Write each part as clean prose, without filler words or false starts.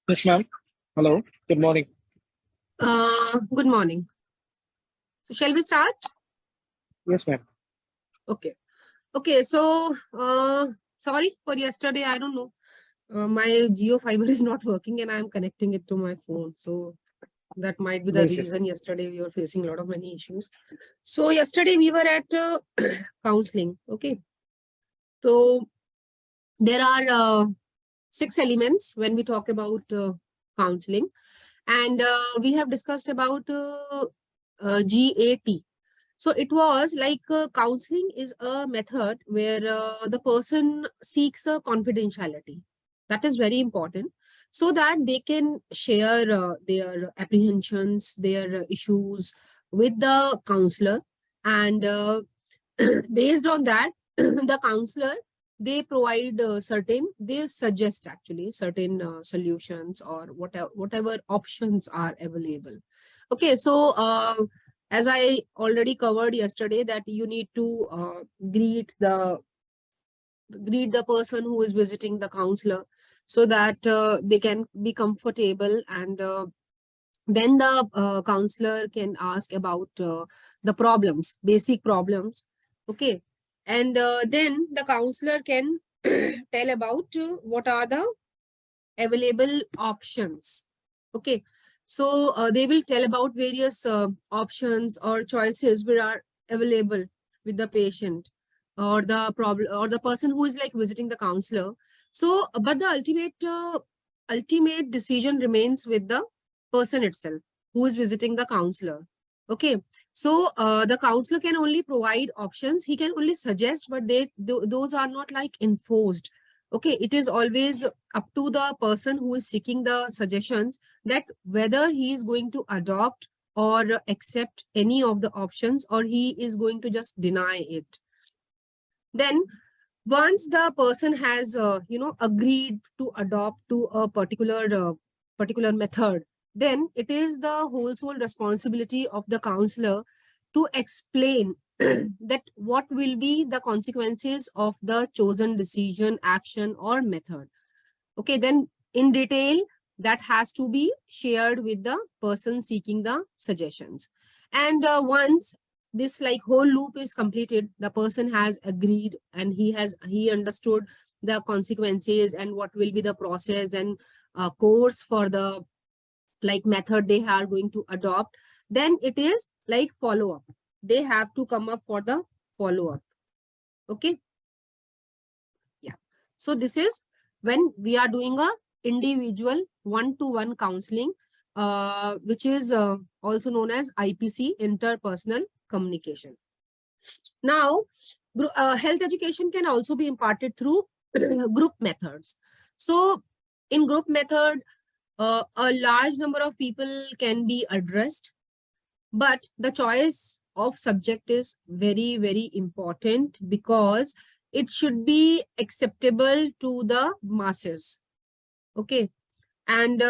Yes, ma'am. Hello. Good morning. Good morning. So shall we start? Yes, ma'am. Okay. Okay. So sorry for yesterday. I don't know. My Geo fiber is not working and I'm connecting it to my phone. So that might be No the issues. reason yesterday we were facing a lot of many issues. So yesterday we were at counseling. Okay. So there are 6 elements when we talk about counseling, and we have discussed about GAT. So it was like counseling is a method where the person seeks a confidentiality. That is very important so that they can share their apprehensions, their issues with the counselor. And based on that, the counselor, they provide they suggest actually certain solutions or whatever options are available. Okay, so as I already covered yesterday, that you need to greet the person who is visiting the counselor so that they can be comfortable, and then the counselor can ask about the problems, basic problems. Okay, and then the counselor can tell about what are the available options. Okay, so they will tell about various options or choices which are available with the patient or the problem or the person who is like visiting the counselor. So but the ultimate decision remains with the person itself who is visiting the counselor. Okay, so the counselor can only provide options, he can only suggest, but those are not like enforced. Okay, it is always up to the person who is seeking the suggestions that whether he is going to adopt or accept any of the options, or he is going to just deny it. Then once the person has agreed to adopt to a particular method, then it is the whole sole responsibility of the counselor to explain that what will be the consequences of the chosen decision, action, or method. Okay, then in detail that has to be shared with the person seeking the suggestions. And once this like whole loop is completed, the person has agreed and he understood the consequences and what will be the process and course for the like method they are going to adopt. Then it is like follow up, they have to come up for the follow up. Okay, yeah. So this is when we are doing a individual one-to-one counseling, which is also known as IPC, interpersonal communication. Now, health education can also be imparted through group methods. So in group method, a large number of people can be addressed, but the choice of subject is very, very important because it should be acceptable to the masses. Okay, and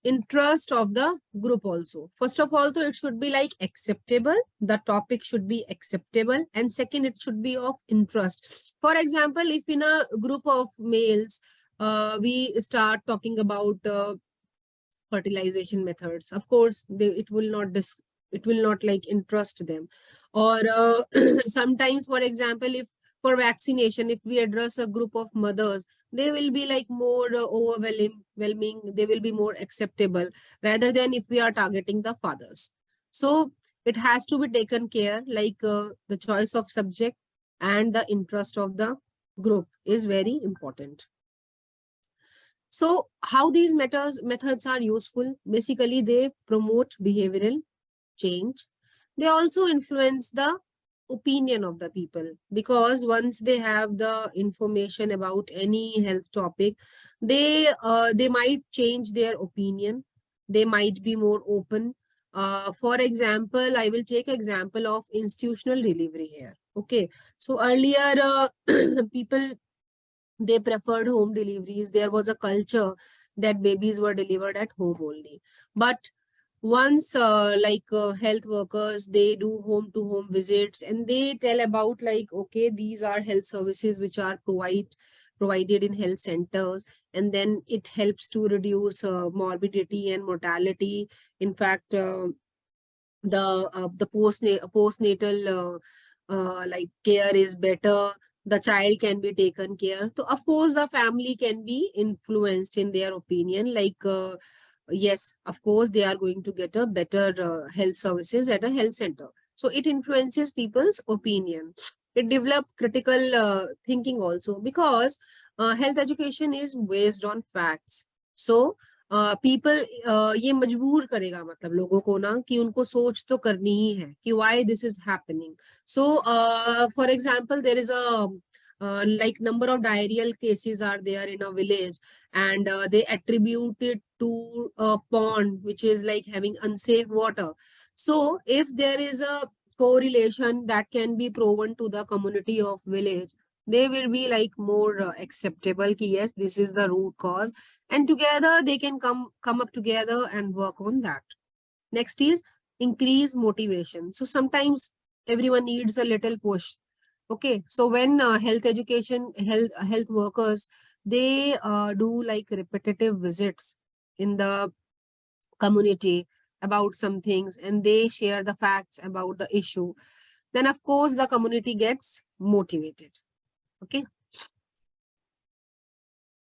interest of the group also. First of all, it should be like acceptable, the topic should be acceptable, and second, it should be of interest. For example, if in a group of males we start talking about fertilization methods, of course it will not like interest them. Or sometimes, for example, if for vaccination, if we address a group of mothers, they will be like more overwhelming, they will be more acceptable rather than if we are targeting the fathers. So it has to be taken care, like the choice of subject and the interest of the group is very important. So how these methods are useful? Basically, they promote behavioral change. They also influence the opinion of the people, because once they have the information about any health topic, they might change their opinion. They might be more open. For example, I will take example of institutional delivery here. Okay, so earlier people, they preferred home deliveries. There was a culture that babies were delivered at home only. But once health workers, they do home to home visits and they tell about like, okay, these are health services which are provided in health centers, and then it helps to reduce morbidity and mortality. In fact, the postnatal like care is better. The child can be taken care. So of course the family can be influenced in their opinion, like yes, of course they are going to get a better health services at a health center. So it influences people's opinion. It develop critical thinking also, because health education is based on facts. So people ये मजबूर करेगा, मतलब लोगों को ना, कि उनको सोच तो करनी ही है कि why this is happening. So for example, there is a like number of diarrheal cases are there in a village, and they attribute it to a pond which is like having unsafe water. So if there is a correlation that can be proven to the community of village, they will be like more acceptable ki yes, this is the root cause, and together they can come up together and work on that. Next is increase motivation. So sometimes everyone needs a little push. Okay, so when health workers, they do like repetitive visits in the community about some things, and they share the facts about the issue, then of course the community gets motivated. Okay,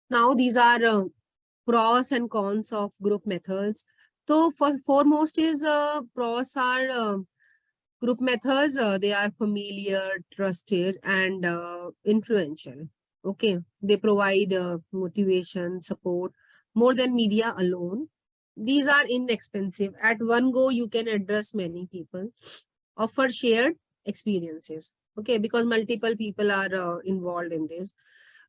now these are pros and cons of group methods. So foremost is pros are group methods. They are familiar, trusted, and influential. Okay, they provide motivation, support more than media alone. These are inexpensive. At one go, you can address many people. Offer shared experiences. Okay, because multiple people are involved in this.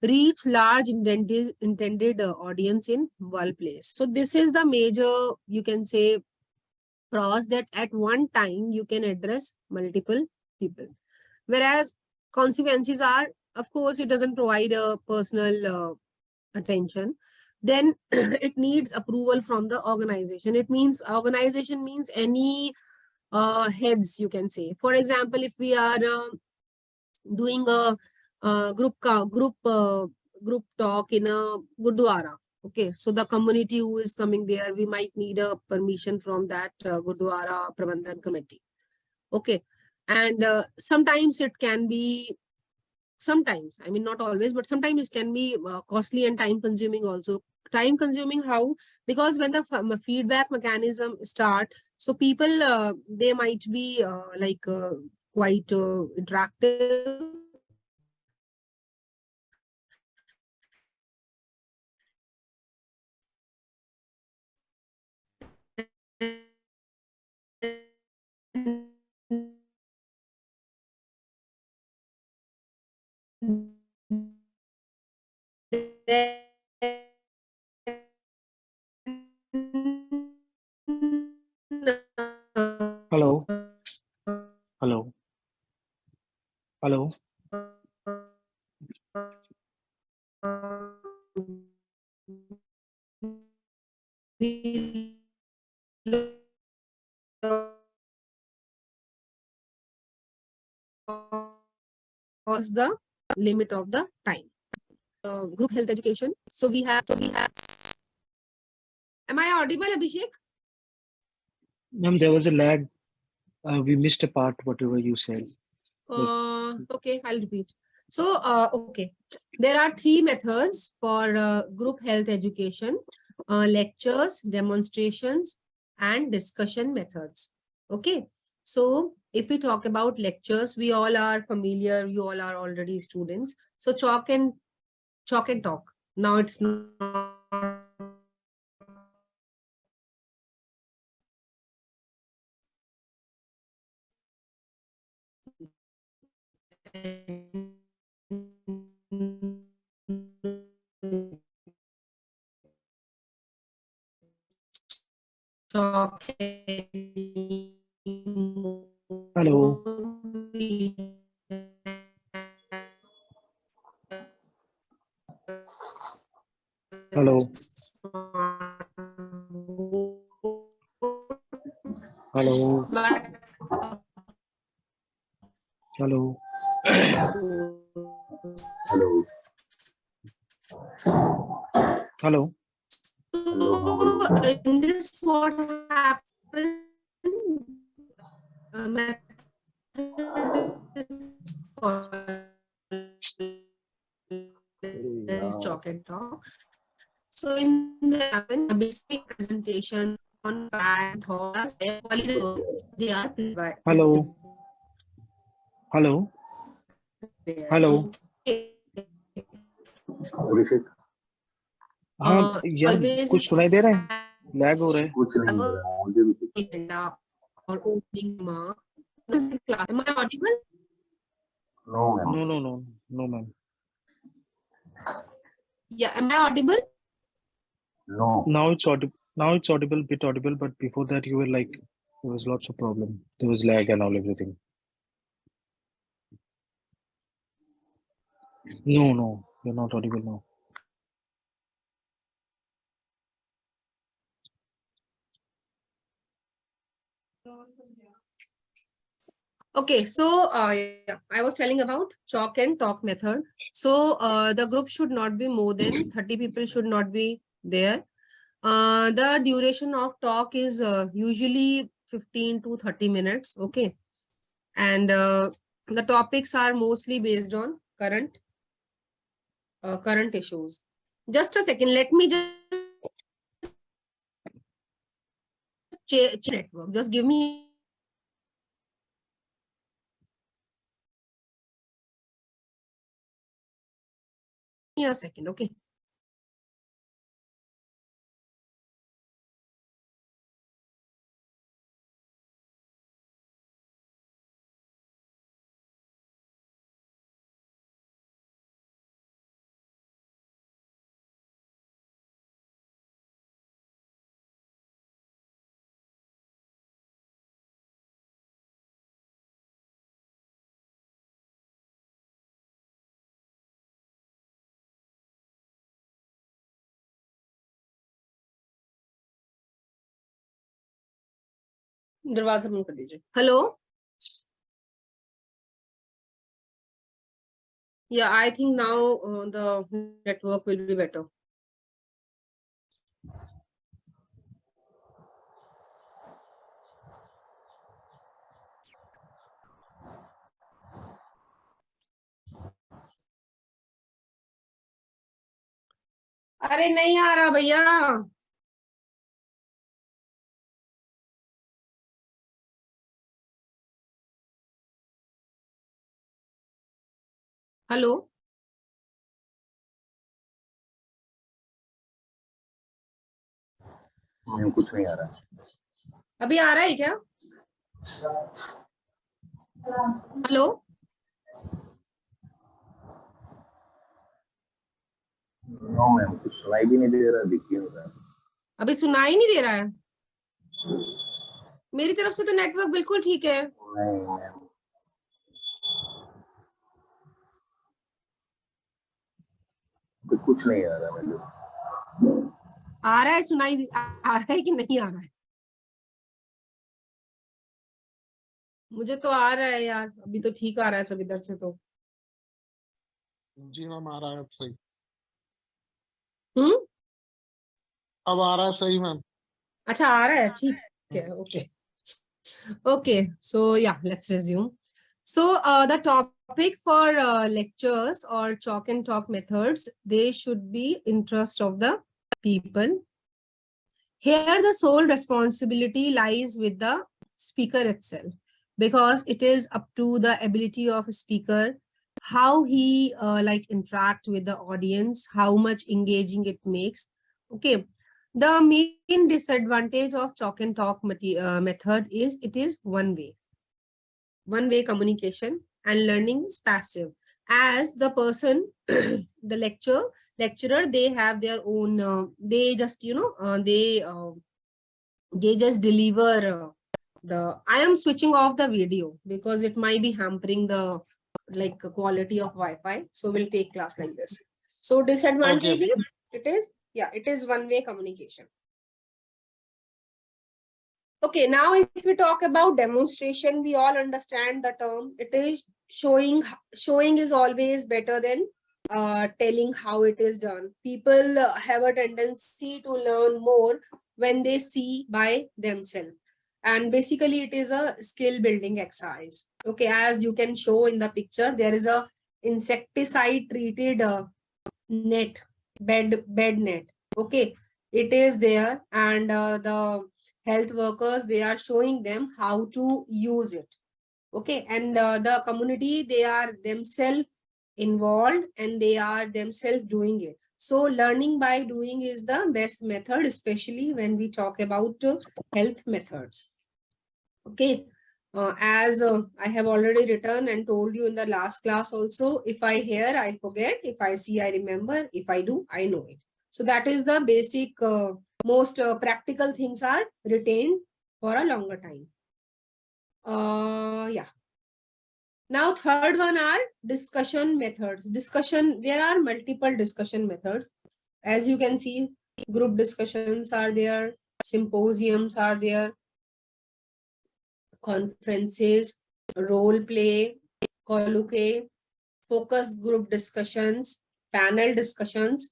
Reach large intended audience in one place. So this is the major, you can say, pros, that at one time you can address multiple people. Whereas consequences are, of course, it doesn't provide a personal attention. Then it needs approval from the organization. It means organization means any heads, you can say. For example, if we are doing a group talk in a gurdwara. Okay, so the community who is coming there, we might need a permission from that gurdwara prabandhan committee. Okay, and sometimes it can be, sometimes, I mean not always, but sometimes it can be costly and time consuming also. Time consuming how? Because when the feedback mechanism start, so people they might be like quite interactive, Hello. Hello. Hello. we lost the limit of the time. Group health education. So we have. Am I audible, Abhishek? Ma'am, there was a lag. We missed a part, whatever you said. Okay, I'll repeat. So, okay, there are three methods for group health education: lectures, demonstrations, and discussion methods. Okay, so if we talk about lectures, we all are familiar. You all are already students. So chalk and talk. Now it's not chalk Hello. Hello. Hello. Hello. Hello. Hello. So in this, what happens? Method is called as chalk and talk. So in the happen basic presentations on fact and thoughts are shared quality notes. They are Hello. prepared. Hello. Okay. अभिषेक हाँ यार, Always कुछ सुनाई दे रहा है? Lag हो रहा है. कुछ नहीं हो रहा मुझे भी कुछ agenda or opening remark. Am I audible? No ma'am No, no, no, no, ma'am. Yeah, am I audible? No Now it's audible. Now it's audible, bit audible, but before that you were like, there was lots of problem. There was lag and all everything. No, no, you're not audible now. Okay, so yeah, I was telling about chalk and talk method. So the group should not be more than 30 people should not be there. The duration of talk is usually 15 to 30 minutes. Okay. And the topics are mostly based on current issues. Just a second, let me just check network. Just give me a second, okay? दरवाजा बंद कर दीजिए. Hello? Yeah, I think now the network will be better. अरे नहीं आ रहा भैया. Hello. Ma'am कुछ नहीं आ रहा अभी आ रहा है क्या? हेलो. नो मैम कुछ सुनाई भी नहीं दे रहा दिख ही नहीं रहा अभी सुनाई नहीं दे रहा है. मेरी तरफ से तो नेटवर्क बिल्कुल ठीक है. नहीं मैम तो कुछ नहीं आ रहा मुझे आ रहा है, सुनाई आ रहा है कि नहीं आ रहा है? मुझे तो आ रहा है यार, अभी तो ठीक आ रहा है सब इधर से तो. जी मैम आ रहा है अब सही. हम्म. अब आ रहा है सही मैम. अच्छा आ रहा है, ठीक है. Okay. Okay, so yeah, let's resume. So the topic for lectures or chalk and talk methods, they should be interest of the people. Here the sole responsibility lies with the speaker itself, because it is up to the ability of a speaker how he like interact with the audience, how much engaging it makes. Okay. The main disadvantage of chalk and talk method is it is one way communication, and learning is passive, as the person the lecturer, they have their own they just they just deliver the I am switching off the video because it might be hampering the like quality of Wi-Fi, so we'll take class like this. So disadvantage Okay. it is, yeah, it is one way communication. Okay, now if we talk about demonstration, we all understand the term. It is showing is always better than telling how it is done. People have a tendency to learn more when they see by themselves. And basically, it is a skill building exercise. Okay, as you can show in the picture, there is a insecticide treated net, bed net. Okay, it is there, and the health workers, they are showing them how to use it. Okay, and the community, they are themselves involved and they are themselves doing it. So learning by doing is the best method, especially when we talk about health methods. Okay, as I have already written and told you in the last class also, if I hear, I forget. If I see, I remember. If I do, I know it. So that is the basic, most practical things are retained for a longer time. Yeah. Now, third one are discussion methods. Discussion, there are multiple discussion methods. As you can see, group discussions are there, symposiums are there, conferences, role play, colloquy, focus group discussions, panel discussions,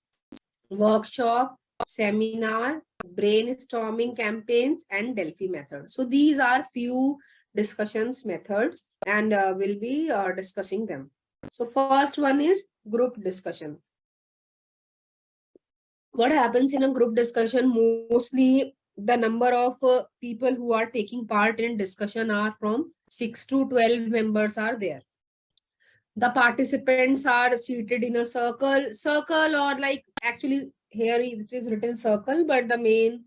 workshop, seminar, brainstorming campaigns, and Delphi method. So these are few discussions methods, and we'll be discussing them. So first one is group discussion. What happens in a group discussion? Mostly the number of people who are taking part in discussion are from 6 to 12 members are there. The participants are seated in a circle, or like, actually here it is written circle, but the main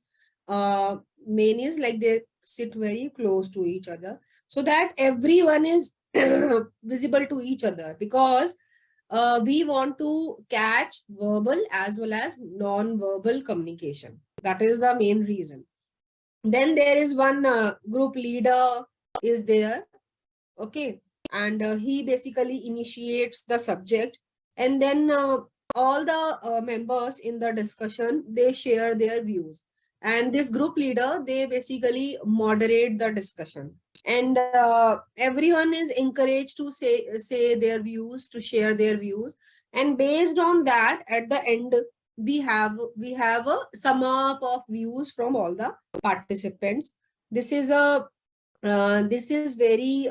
is like they sit very close to each other, so that everyone is visible to each other, because we want to catch verbal as well as non-verbal communication. That is the main reason. Then there is one group leader is there. Okay, and he basically initiates the subject, and then all the members in the discussion, they share their views, and this group leader, they basically moderate the discussion, and everyone is encouraged to say their views, to share their views, and based on that, at the end, we have a sum up of views from all the participants. This is very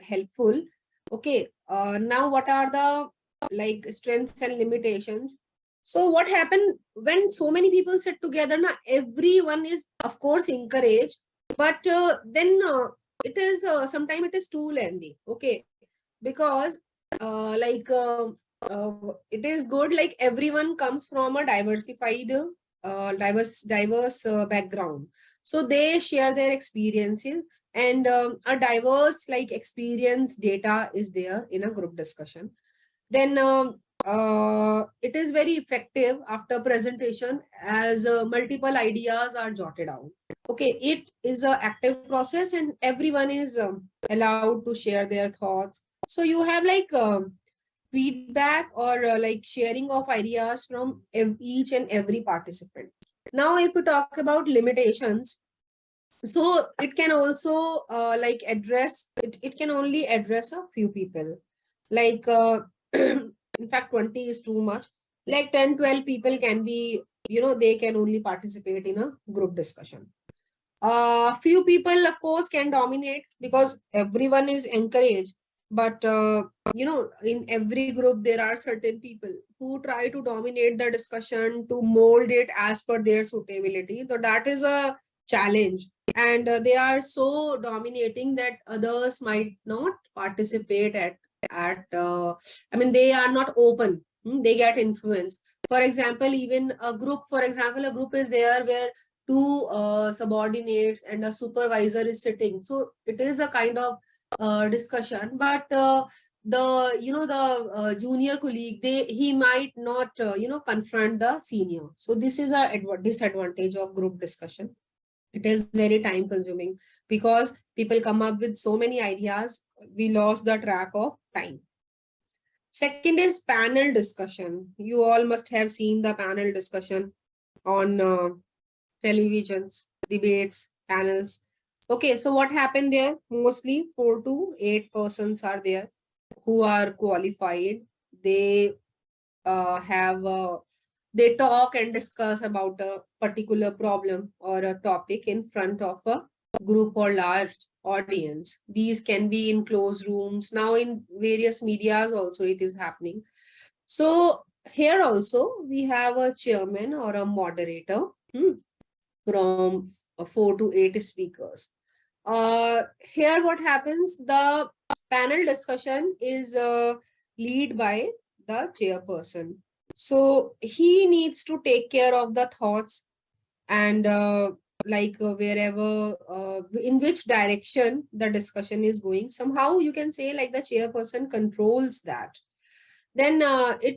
helpful. Okay, now what are the like strengths and limitations? So what happened when so many people sit together? Now everyone is of course encouraged, but then it is sometimes it is too lengthy. Okay, because it is good, like everyone comes from a diversified, diverse background, so they share their experiences, and a diverse like experience data is there in a group discussion. Then it is very effective after presentation, as multiple ideas are jotted down. Okay, it is an active process and everyone is allowed to share their thoughts. So you have like feedback or like sharing of ideas from each and every participant. Now if we talk about limitations, so it can also like address it can only address a few people, like in fact 20 is too much, like 10-12 people can be, they can only participate in a group discussion. Few people of course can dominate because everyone is encouraged, but in every group there are certain people who try to dominate the discussion, to mold it as per their suitability, so that is a challenge. And they are so dominating that others might not participate at I mean, they are not open. They get influenced. For example, even a group, a group is there where two subordinates and a supervisor is sitting, so it is a kind of discussion, but the junior colleague, he might not confront the senior. So this is a disadvantage of group discussion. It is very time consuming because people come up with so many ideas, we lost the track of time. Second is panel discussion. You all must have seen the panel discussion on televisions, debates, panels. Okay, so what happened there? Mostly 4 to 8 persons are there who are qualified. They they talk and discuss about a particular problem or a topic in front of a group or large audience. These can be in closed rooms. Now in various medias also it is happening. So here also we have a chairman or a moderator from 4 to 8 speakers. Here what happens, the panel discussion is lead by the chairperson. So he needs to take care of the thoughts and wherever in which direction the discussion is going. Somehow you can say like the chairperson controls that. Then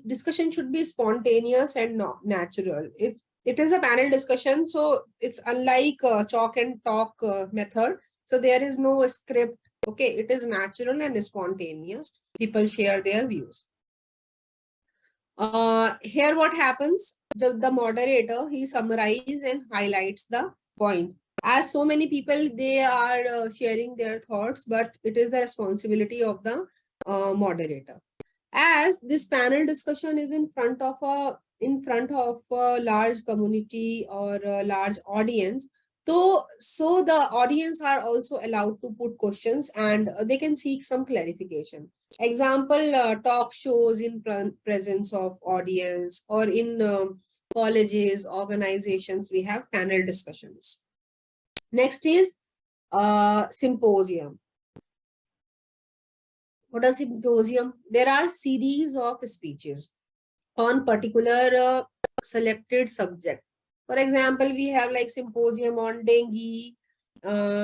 discussion should be spontaneous and not natural. It is a panel discussion, so it's unlike chalk and talk method. So there is no script. Okay, it is natural and spontaneous. People share their views. Here what happens, the moderator, he summarizes and highlights the point. As so many people, they are sharing their thoughts, but it is the responsibility of the moderator. As this panel discussion is in front of a large community or a large audience, so the audience are also allowed to put questions and they can seek some clarification. Example, talk shows in presence of audience, or in colleges, organizations, we have panel discussions. Next is symposium. What is symposium? There are series of speeches on particular selected subject. For example, we have like symposium on dengue,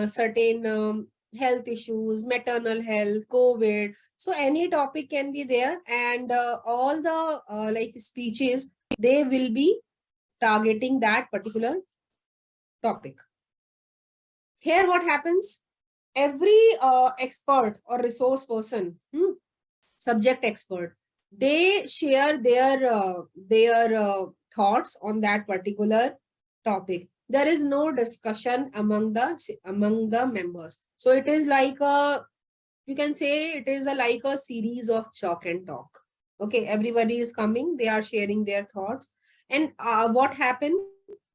certain health issues, maternal health, COVID. So any topic can be there, and all the like speeches, they will be targeting that particular topic. Here what happens? Every expert or resource person, subject expert, they share their thoughts on that particular topic. There is no discussion among the members. So it is like a, you can say it is like a series of chalk and talk. Okay, everybody is coming, they are sharing their thoughts. And what happened?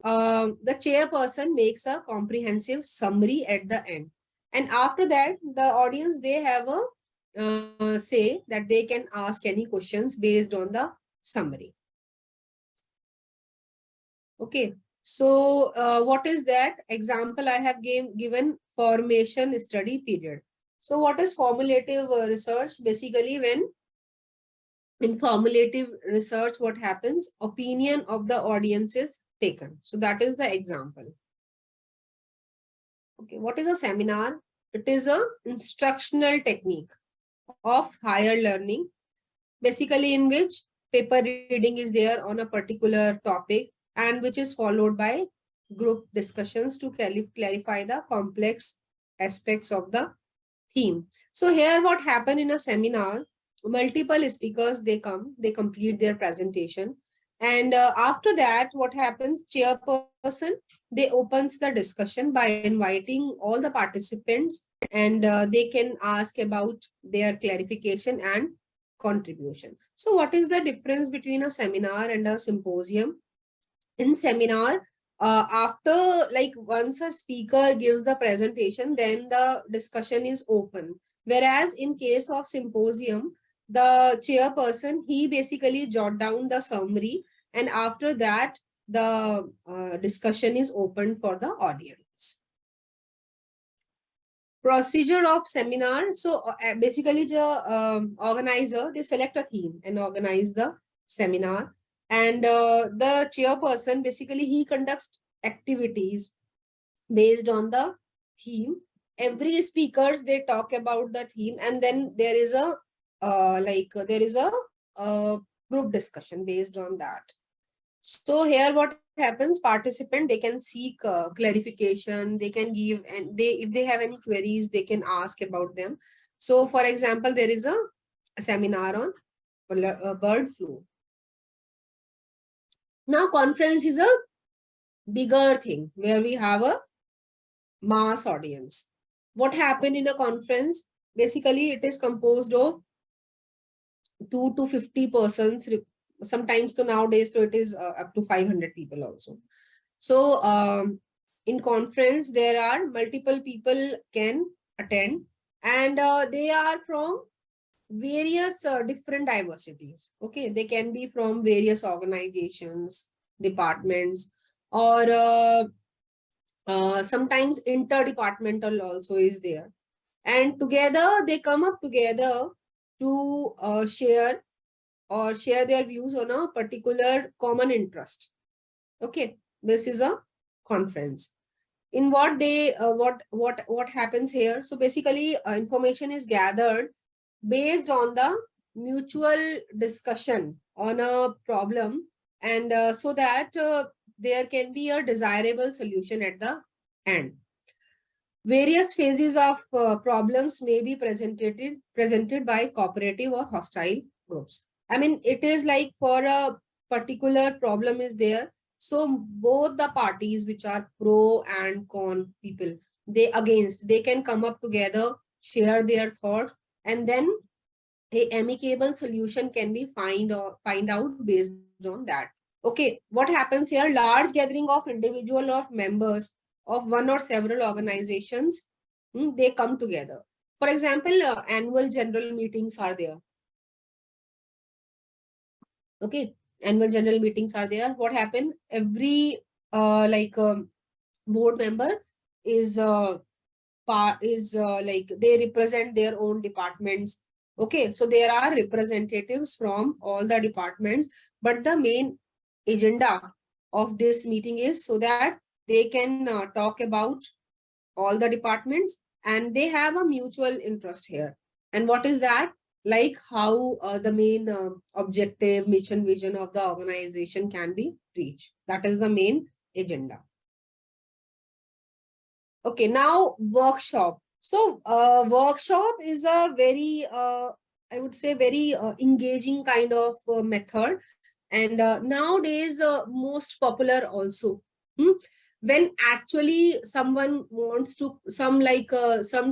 The chairperson makes a comprehensive summary at the end. And after that, the audience, they have a say that they can ask any questions based on the summary. Okay, so what is that? Example I have given formation study period. So what is formulative research? Basically, when in formulative research, what happens? Opinion of the audience is taken. So that is the example. Okay, what is a seminar? It is a instructional technique of higher learning, basically in which paper reading is there on a particular topic, and which is followed by group discussions to clarify the complex aspects of the theme. So here what happened in a seminar, multiple speakers, they come, they complete their presentation, and after that what happens, chairperson, they opens the discussion by inviting all the participants, and they can ask about their clarification and contribution. So what is the difference between a seminar and a symposium? In seminar, after like once a speaker gives the presentation, then the discussion is open. Whereas in case of symposium, the chairperson, he basically jot down the summary, and after that the discussion is open for the audience. Procedure of seminar. So basically the organizer, they select a theme and organize the seminar, and the chairperson, basically he conducts activities based on the theme. Every speakers, they talk about the theme, and then there is a group discussion based on that. So here what happens, participant, they can seek clarification, they can give, and if they have any queries, they can ask about them. So for example, there is a seminar on bird flu. Now conference is a bigger thing where we have a mass audience. What happened in a conference? Basically, it is composed of 2 to 50 persons sometimes to nowadays, so it is up to 500 people also. So in conference, there are multiple people can attend, and they are from various different diversities. Okay, they can be from various organizations, departments, or sometimes interdepartmental also is there, and together they come up together to share their views on a particular common interest. Okay, this is a conference. In what they what happens here? So basically, information is gathered based on the mutual discussion on a problem, and so that there can be a desirable solution at the end. Various phases of problems may be presented by cooperative or hostile groups. I mean, it is like for a particular problem is there. So both the parties, which are pro and con people, they can come up together, share their thoughts, and then a amicable solution can be find out based on that. Okay, what happens here? Large gathering of individual or members of one or several organizations, they come together. For example, annual general meetings are there. Okay, annual general meetings are there. What happened? Every board member is like they represent their own departments. Okay, so there are representatives from all the departments, but the main agenda of this meeting is so that they can talk about all the departments, and they have a mutual interest here. And what is that? Like how the main objective, mission, vision of the organization can be reached. That is the main agenda. Okay, now workshop. So workshop is a very, I would say, very engaging kind of method, and nowadays most popular also. Hmm? When actually someone wants to some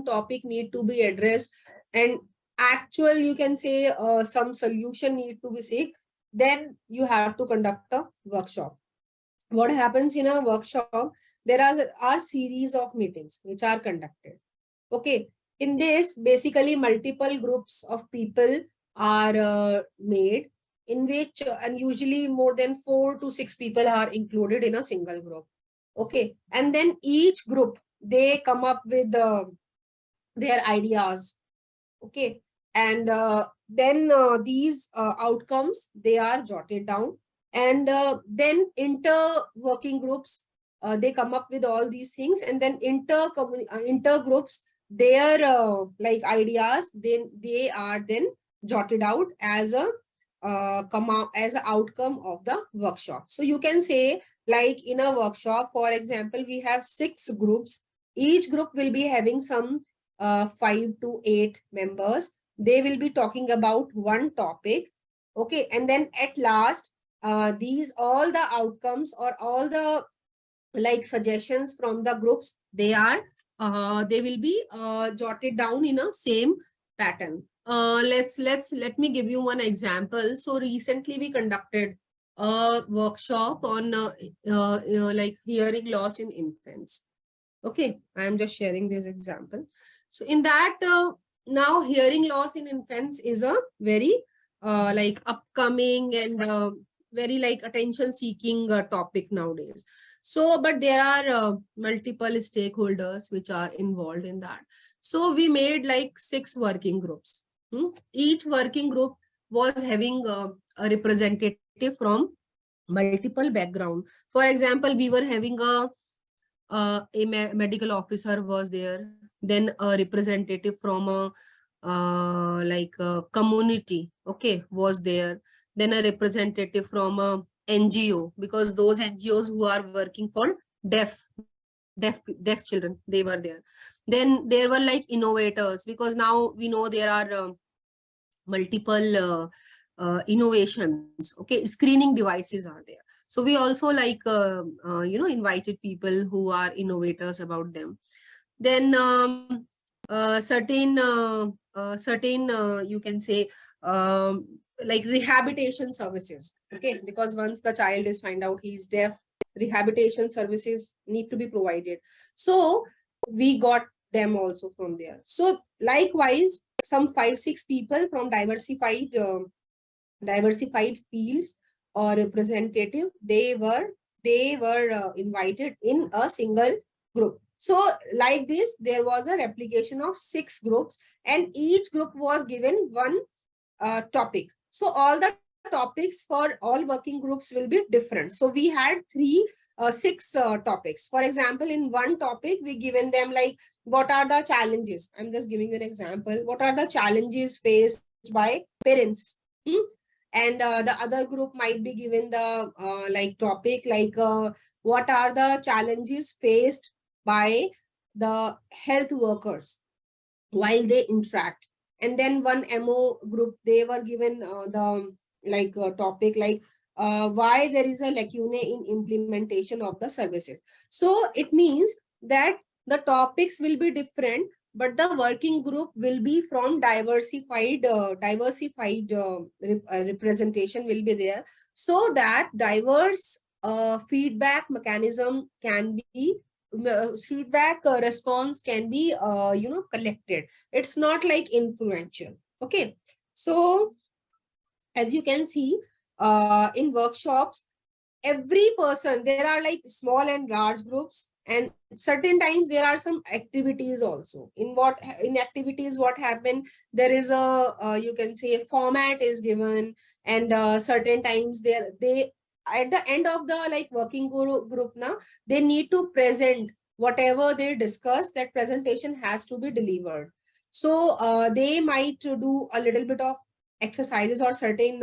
topic need to be addressed, and actual you can say some solution need to be seek, then you have to conduct a workshop. What happens in a workshop? There are series of meetings which are conducted. Okay, in this basically multiple groups of people are made, in which and usually more than 4 to 6 people are included in a single group. Okay, and then each group, they come up with their ideas. Okay, and then these outcomes, they are jotted down, and then inter working groups, they come up with all these things, and then inter groups, their like ideas, then they are then jotted out as a as an outcome of the workshop. So you can say, like in a workshop, for example, we have 6 groups. Each group will be having some 5 to 8 members. They will be talking about one topic. Okay, and then at last, these all the outcomes or all the like suggestions from the groups, they will be jotted down in a same pattern. Let me give you one example. So recently we conducted a workshop on like hearing loss in infants. Okay, I am just sharing this example. So in that, now hearing loss in infants is a very like upcoming and very like attention seeking topic nowadays. So, but there are multiple stakeholders which are involved in that. So we made like 6 working groups. Each working group was having a representative from multiple background. For example, we were having a medical officer was there, then a representative from a like a community, okay, was there, then a representative from a NGO, because those NGOs who are working for deaf children, they were there. Then there were like innovators, because now we know there are multiple innovations. Okay, screening devices are there. So we also like invited people who are innovators about them. Then certain you can say like rehabilitation services. Okay, because once the child is find out he is deaf, rehabilitation services need to be provided. So we got them also from there. So likewise, some 5-6 people from diversified fields or representative, they were invited in a single group. So like this, there was a replication of 6 groups, and each group was given one topic. So all the topics for all working groups will be different. So we had six topics. For example, in one topic, we given them like, what are the challenges? I'm just giving you an example. What are the challenges faced by parents? Hmm? And the other group might be given the like topic like, what are the challenges faced by the health workers while they interact. And then one mo group, they were given the like topic like, why there is a lacune in implementation of the services. So it means that the topics will be different, but the working group will be from diversified representation will be there, so that diverse feedback mechanism can be feedback response can be collected. It's not like influential. Okay, so as you can see, in workshops, every person, there are like small and large groups, and certain times there are some activities also. In activities, what happen, there is a you can say a format is given, and certain times they at the end of the like working group now, they need to present whatever they discuss. That presentation has to be delivered. So they might do a little bit of exercises or certain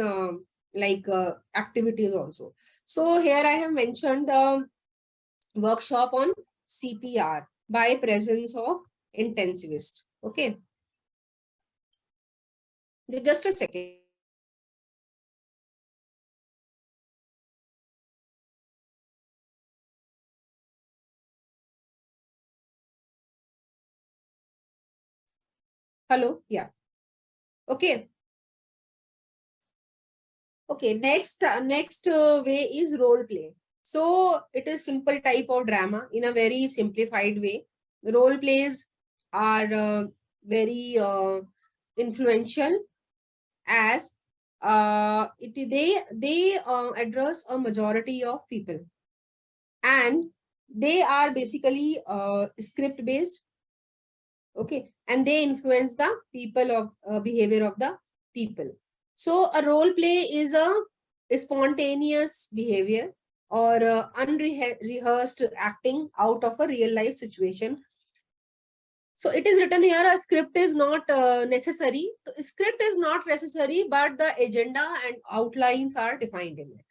activities also. So here I have mentioned the workshop on CPR by presence of intensivist. Okay, just a second. Hello, yeah. Okay, okay. Next way is role play. So it is simple type of drama in a very simplified way. Role plays are very influential, as they address a majority of people, and they are basically script based. Okay, and they influence the people of behavior of the people. So a role play is a spontaneous behavior or unrehearsed acting out of a real life situation. So it is written here, a script is not necessary. So script is not necessary, but the agenda and outlines are defined in it.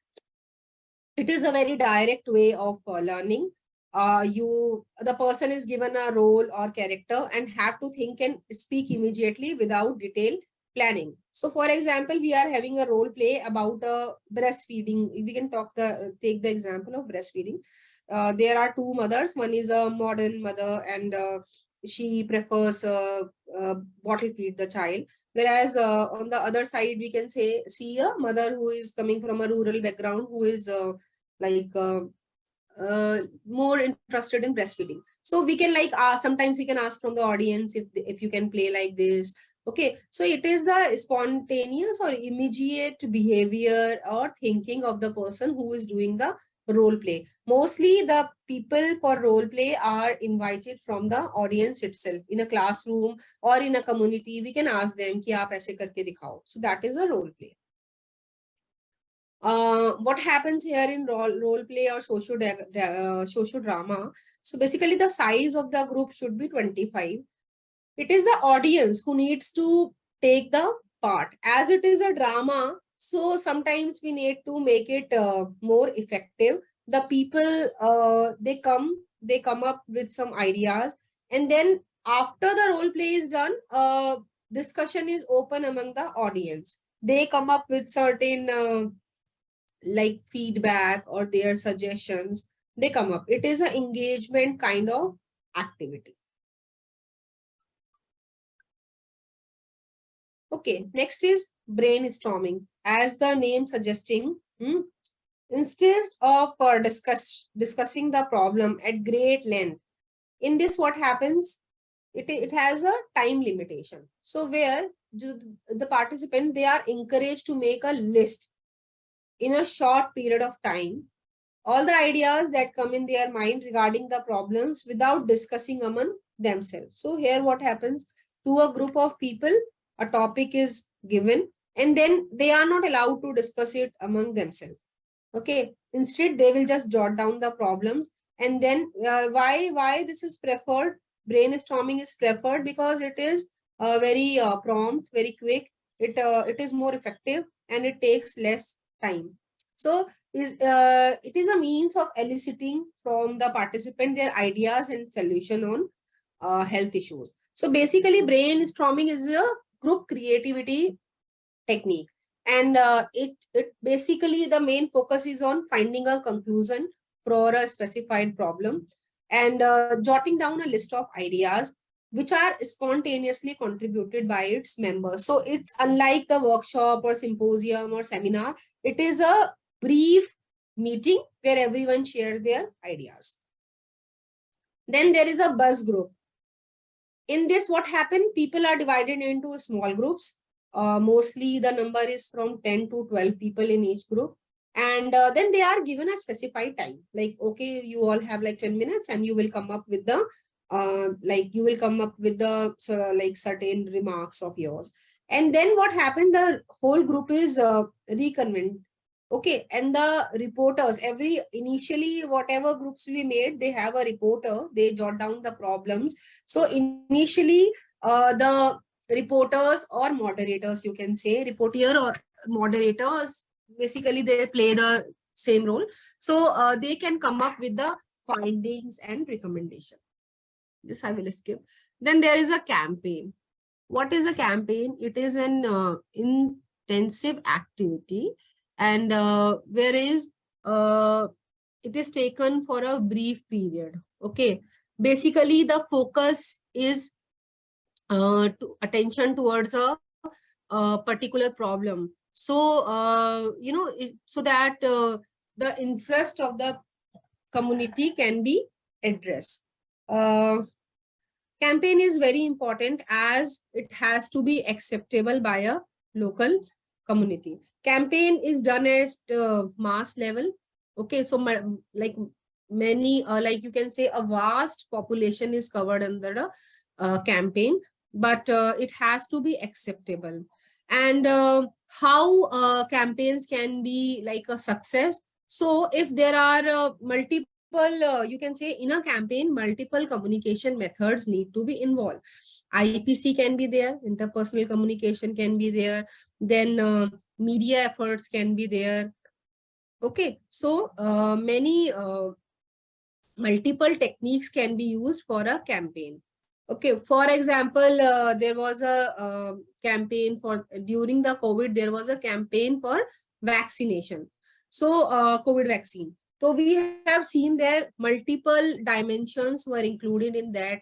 It is a very direct way of learning. The person is given a role or character and have to think and speak immediately without detailed planning. So for example, we are having a role play about breastfeeding. We can take the example of breastfeeding. There are two mothers. One is a modern mother, and she prefers bottle feed the child. Whereas on the other side, we can see a mother who is coming from a rural background, who is like more interested in breastfeeding. So we can like sometimes we can ask from the audience if you can play like this. Okay, so it is the spontaneous or immediate behavior or thinking of the person who is doing the role play. Mostly the people for role play are invited from the audience itself. In a classroom or in a community, we can ask them कि आप ऐसे करके दिखाओ. So that is a role play. What happens here in role play or social drama? So basically the size of the group should be 25. It is the audience who needs to take the part. As it is a drama, so sometimes we need to make it more effective. The people, they come up with some ideas, and then after the role play is done, discussion is open among the audience. They come up with certain like feedback or their suggestions. They come up. It is an engagement kind of activity. Okay, next is brainstorming. as the name suggesting, instead of discussing the problem at great length, in this what happens, it has a time limitation. So where the participant, they are encouraged to make a list in a short period of time, all the ideas that come in their mind regarding the problems without discussing among themselves. So here what happens, to a group of people, a topic is given, and then they are not allowed to discuss it among themselves. Okay, instead they will just jot down the problems. And then why this is preferred, brainstorming is preferred, because it is very prompt, very quick, it is more effective, and it takes less time. So it is a means of eliciting from the participant their ideas and solution on health issues. So basically brainstorming is a group creativity technique, and it basically, the main focus is on finding a conclusion for a specified problem, and jotting down a list of ideas which are spontaneously contributed by its members. So it's unlike the workshop or symposium or seminar, it is a brief meeting where everyone shares their ideas. Then there is a buzz group. In this what happened, people are divided into small groups. Mostly the number is from 10 to 12 people in each group, and then they are given a specified time, like, okay, you all have like 10 minutes and you will come up with the like certain remarks of yours. And then what happened, the whole group is reconvened. Okay, and the reporters, every initially whatever groups we made, they have a reporter, they jot down the problems. So initially, the reporters or moderators, you can say reporter or moderators, basically they play the same role. So they can come up with the findings and recommendation. This I will skip. Then there is a campaign. What is a campaign? It is an intensive activity, and whereas it is taken for a brief period. Okay, basically the focus is attention towards a particular problem. So so that the interest of the community can be addressed. Campaign is very important as it has to be acceptable by a local community. Campaign is done at mass level. Okay, so like many, like you can say a vast population is covered under the campaign, but it has to be acceptable. And how campaigns can be like a success. So if there are multiple, you can say in a campaign, multiple communication methods need to be involved. IPC can be there, interpersonal communication can be there, then media efforts can be there. Okay, so many multiple techniques can be used for a campaign. Okay, for example, there was a campaign for during the COVID, there was a campaign for vaccination. So COVID vaccine. So we have seen there multiple dimensions were included in that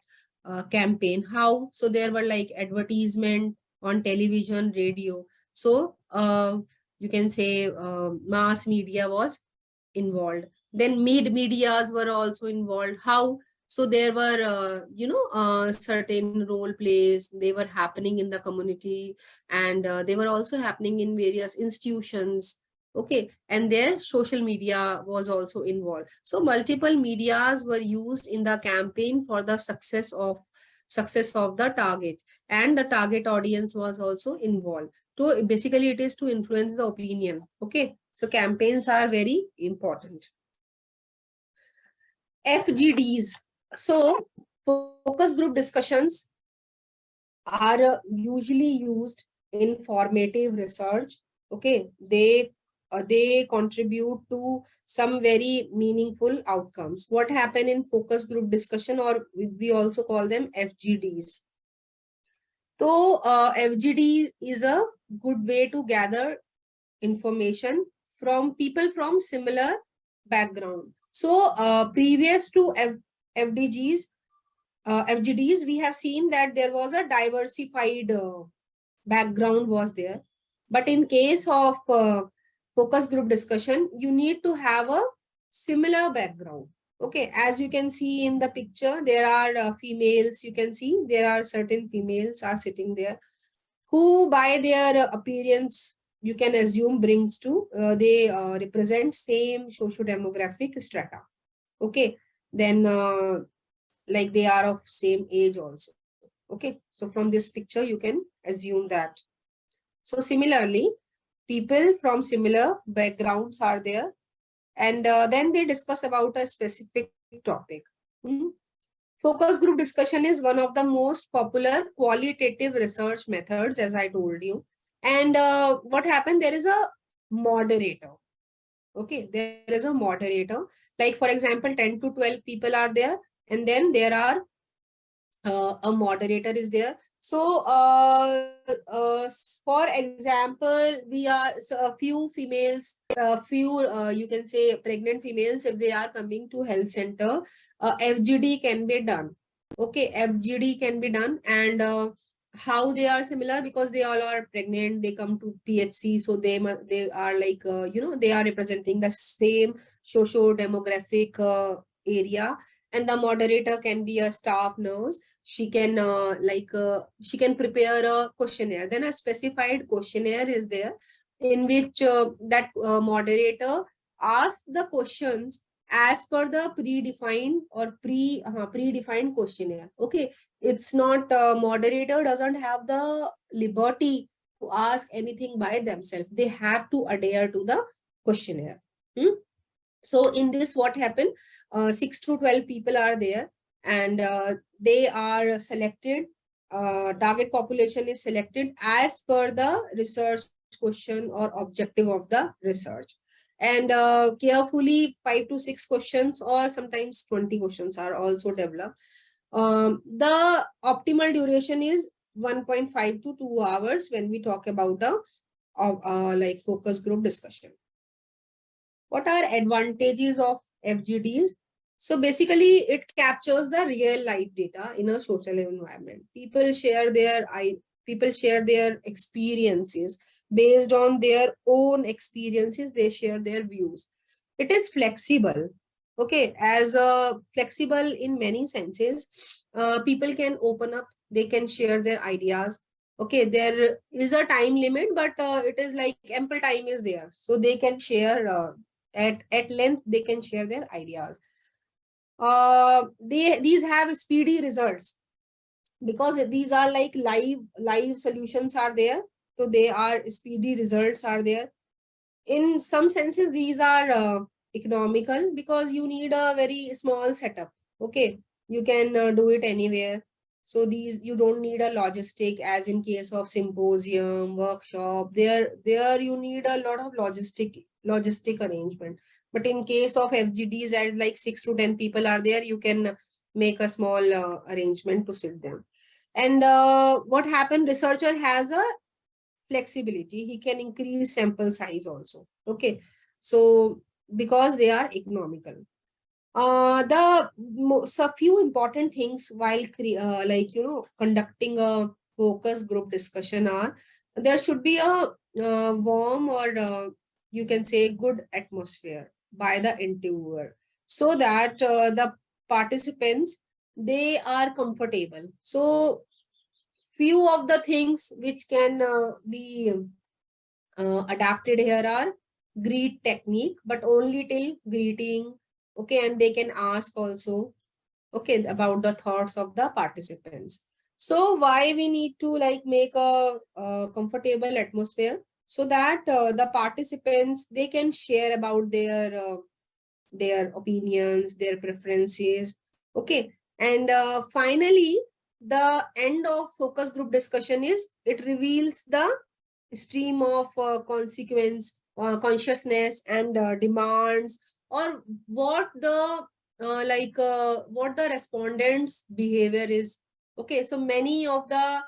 campaign. How? So there were like advertisement on television, radio. So you can say mass media was involved. Then medias were also involved. How? So there were certain role plays, they were happening in the community, and they were also happening in various institutions. Okay, and their social media was also involved. So multiple medias were used in the campaign for the success of the target, and the target audience was also involved. So basically it is to influence the opinion. Okay, so campaigns are very important. FGDs. So focus group discussions are usually used in formative research. Okay, they contribute to some very meaningful outcomes. What happen in focus group discussion, or we also call them FGDs. So FGD is a good way to gather information from people from similar background. So previous to FDGs, FGDs, we have seen that there was a diversified background was there. But in case of focus group discussion, you need to have a similar background. Okay, as you can see in the picture, there are females. You can see there are certain females are sitting there who by their appearance you can assume brings to they represent same socio-demographic strata. Okay, then like they are of same age also. Okay, so from this picture you can assume that. So similarly, people from similar backgrounds are there, and then they discuss about a specific topic. Hmm? Focus group discussion is one of the most popular qualitative research methods, as I told you. And what happened? There is a moderator. Okay, there is a moderator. Like for example, 10 to 12 people are there, and then there are a moderator is there. So for example, we are so a few females, a few you can say pregnant females, if they are coming to health center, FGD can be done. Okay, FGD can be done. And how they are similar, because they all are pregnant, they come to PHC, so they are like they are representing the same socio demographic area. And the moderator can be a staff nurse. She can she can prepare a questionnaire. Then a specified questionnaire is there, in which that moderator asks the questions as per the predefined or predefined questionnaire. Okay, it's not moderator doesn't have the liberty to ask anything by themselves. They have to adhere to the questionnaire. Hmm? So in this, what happened? 6 to 12 people are there, and they are selected. Target population is selected as per the research question or objective of the research. And carefully 5 to 6 questions or sometimes 20 questions are also developed. The optimal duration is 1.5 to 2 hours when we talk about a like focus group discussion. What are advantages of FGDs? So basically, it captures the real life data in a social environment. People share their experiences based on their own experiences. They share their views. It is flexible. Okay, as flexible in many senses. People can open up. They can share their ideas. Okay, there is a time limit, but it is like ample time is there, so they can share at length. They can share their ideas. These have speedy results, because these are like live solutions are there, so they are speedy results are there. In some senses, these are economical, because you need a very small setup. Okay, you can do it anywhere. So these, you don't need a logistic, as in case of symposium, workshop. There you need a lot of logistic arrangement. But in case of FGDs, at like 6 to 10 people are there, you can make a small arrangement to sit them. And what happened? Researcher has a flexibility. He can increase sample size also. Okay, so because they are economical. So few important things while conducting a focus group discussion are, there should be a warm or you can say good atmosphere by the interviewer, so that the participants, they are comfortable. So few of the things which can be adapted here are greet technique, but only till greeting. Okay, and they can ask also, okay, about the thoughts of the participants. So why we need to like make a comfortable atmosphere, so that the participants, they can share about their opinions, their preferences. Okay, and finally, the end of focus group discussion is, it reveals the stream of consequence, consciousness, and demands, or what the what the respondents behavior is. Okay, so many of the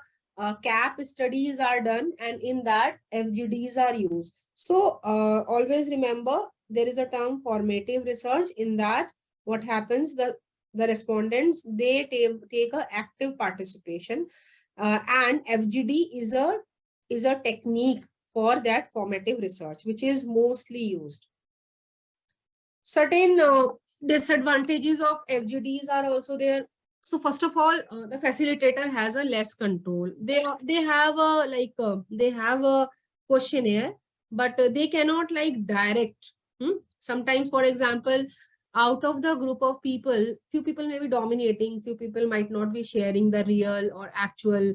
cap studies are done, and in that FGDs are used. So always remember, there is a term formative research. In that, what happens, the respondents, they take a active participation, and FGD is a technique for that formative research, which is mostly used. Certain disadvantages of FGDs are also there. So first of all, the facilitator has a less control. They have a they have a questionnaire, but they cannot like direct. Sometimes, for example, out of the group of people, few people may be dominating, few people might not be sharing the real or actual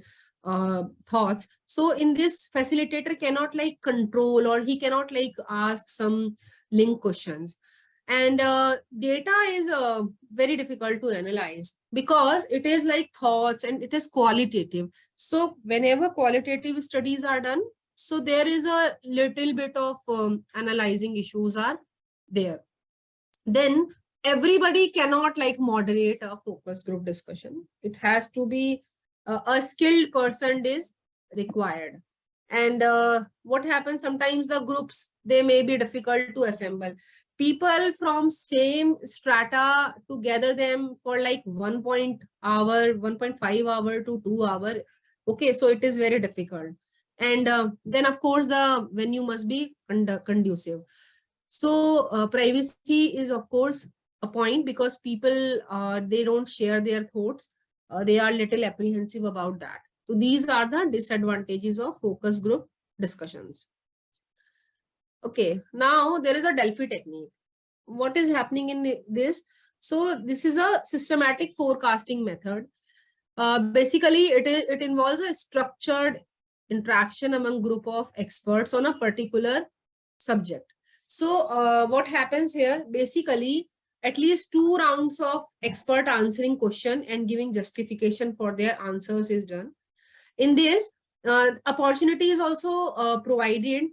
thoughts. So in this, facilitator cannot like control, or he cannot like ask some link questions. And data is very difficult to analyze because it is like thoughts and it is qualitative. So whenever qualitative studies are done, so there is a little bit of analyzing issues are there. Then everybody cannot like moderate a focus group discussion. It has to be a skilled person is required. And what happens sometimes, the groups, they may be difficult to assemble. People from same strata to gather them for like 1.5 hour to 2 hour. Okay, so it is very difficult. And then of course the venue must be conducive. So privacy is of course a point, because people they don't share their thoughts. They are little apprehensive about that. So these are the disadvantages of focus group discussions. Okay, now there is a Delphi technique. What is happening in this? So this is a systematic forecasting method. Basically, it involves a structured interaction among group of experts on a particular subject. So what happens here? Basically, at least 2 rounds of expert answering question and giving justification for their answers is done. In this, opportunity is also provided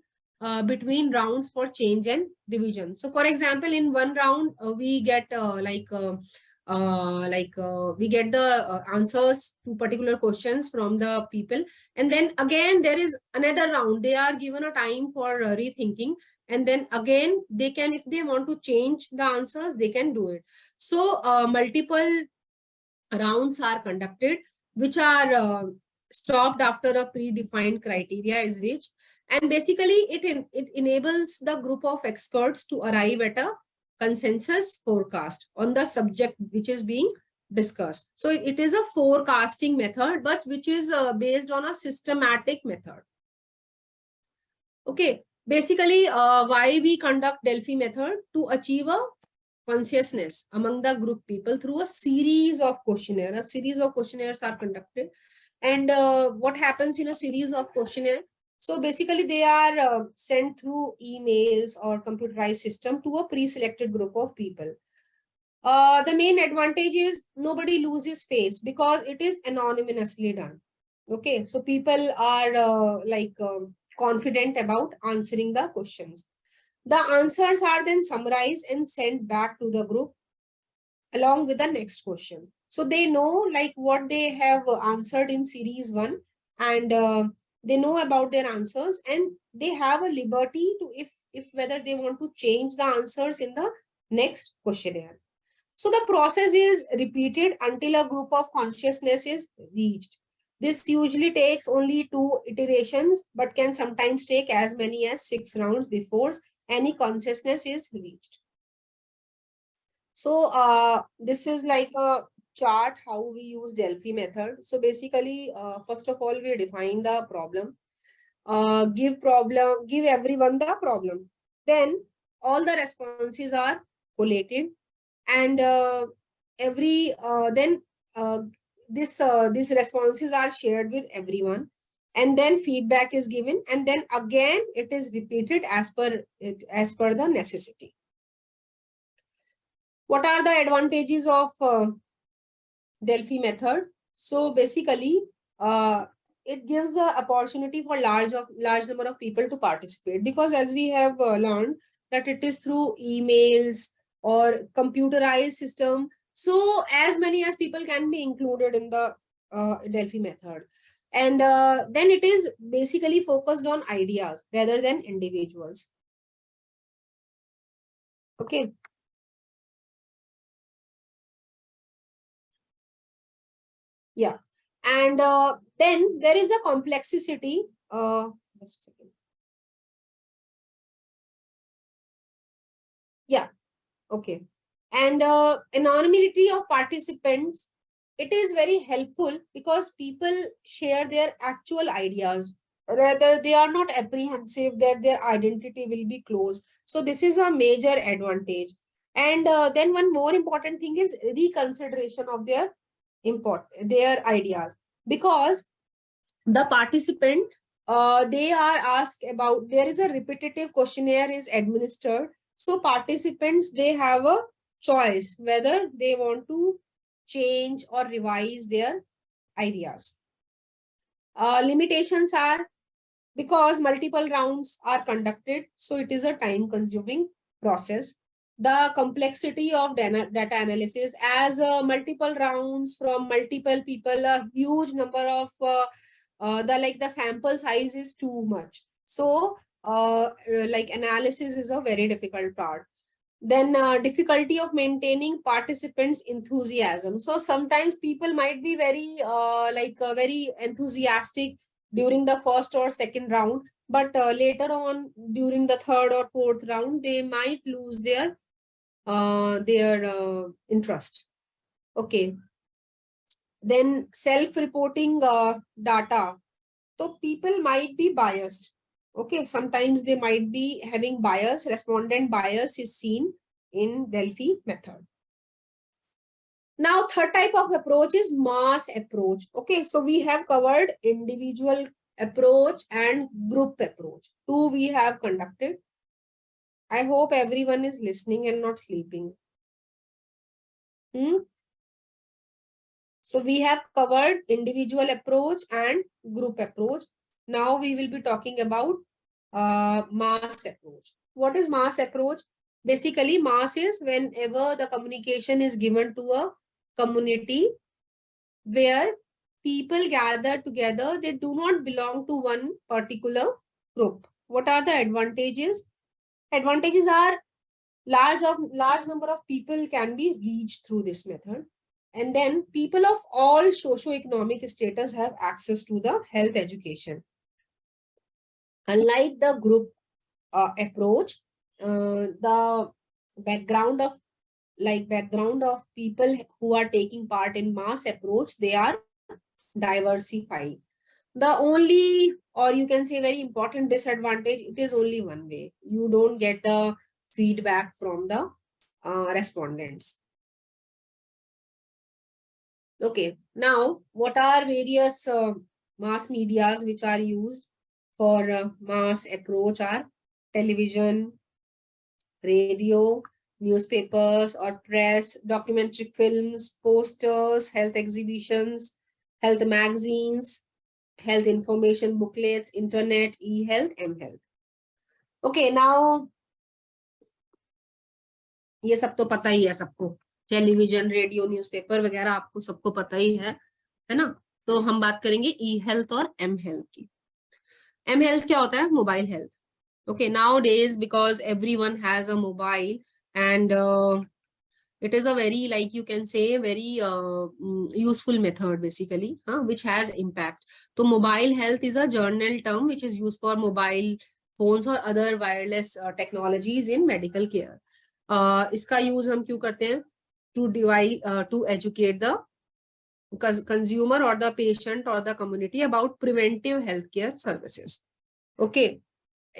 between rounds for change and revision. So for example, in one round, we get we get the answers to particular questions from the people, and then again there is another round. They are given a time for rethinking, and then again they can, if they want to change the answers, they can do it. So multiple rounds are conducted, which are stopped after a predefined criteria is reached. And basically it enables the group of experts to arrive at a consensus forecast on the subject which is being discussed. So it is a forecasting method, but which is based on a systematic method. Okay, basically why we conduct Delphi method? To achieve a consciousness among the group people through a series of questionnaires. A series of questionnaires are conducted. And what happens in a series of questionnaire? So basically they are sent through emails or computerized system to a pre-selected group of people. The main advantage is nobody loses face because it is anonymously done. Okay, so people are confident about answering the questions. The answers are then summarized and sent back to the group along with the next question. So they know like what they have answered in series 1, and they know about their answers, and they have a liberty to, if whether they want to change the answers in the next questionnaire. So the process is repeated until a group of consciousness is reached. This usually takes only 2 iterations, but can sometimes take as many as 6 rounds before any consciousness is reached. So this is like a chart how we use Delphi method. So basically, first of all, we define the problem, give everyone the problem. Then all the responses are collated, and then these responses are shared with everyone, and then feedback is given, and then again it is repeated as per the necessity. What are the advantages of Delphi method? So basically, it gives an opportunity for large number of people to participate, because as we have learned that it is through emails or computerized system. So as many as people can be included in the Delphi method. And then it is basically focused on ideas rather than individuals. Okay. Yeah. And then there is a complexity. Just a second. Yeah. Okay. And anonymity of participants, it is very helpful because people share their actual ideas. Rather, they are not apprehensive that their identity will be closed. So this is a major advantage. And then one more important thing is reconsideration of their ideas, because the participant, they are asked about, there is a repetitive questionnaire is administered, so participants, they have a choice whether they want to change or revise their ideas. Limitations are, because multiple rounds are conducted, so it is a time consuming process. The complexity of data analysis, as multiple rounds from multiple people, a huge number of the sample size is too much, so like analysis is a very difficult part. Then difficulty of maintaining participants enthusiasm, so sometimes people might be very enthusiastic during the first or second round, but later on during the third or fourth round they might lose their interest. Okay. Then self-reporting data, so people might be biased. Okay, sometimes they might be having bias. Respondent bias is seen in Delphi method. Now, third type of approach is mass approach. Okay, so we have covered individual approach and group approach. Two we have conducted. I hope everyone is listening and not sleeping. So we have covered individual approach and group approach. Now we will be talking about mass approach. What is mass approach? Basically, mass is whenever the communication is given to a community where people gather together, they do not belong to one particular group. What are the advantages? Advantages are large number of people can be reached through this method. And then people of all socio-economic status have access to the health education. Unlike the group approach, the background of people who are taking part in mass approach, they are diversified. The only, or you can say very important disadvantage, it is only one way. You don't get the feedback from the respondents. Okay, now what are various mass medias which are used for mass approach are television, radio, newspapers or press, documentary films, posters, health exhibitions, health magazines, health information booklets, internet, e-health, m-health. Okay, now ये सब तो पता ही है सबको, television, radio, newspaper वगैरह आपको सबको पता ही है ना। तो हम बात करेंगे ई हेल्थ और एम हेल्थ की। एम हेल्थ क्या होता है? Mobile health. Okay, nowadays because everyone has a mobile and it is a very, like you can say, very useful method basically, which has impact. So mobile health is a general term which is used for mobile phones or other wireless technologies in medical care. इसका use हम क्यों करते हैं? To educate the consumer or the patient or the community about preventive healthcare services. Okay.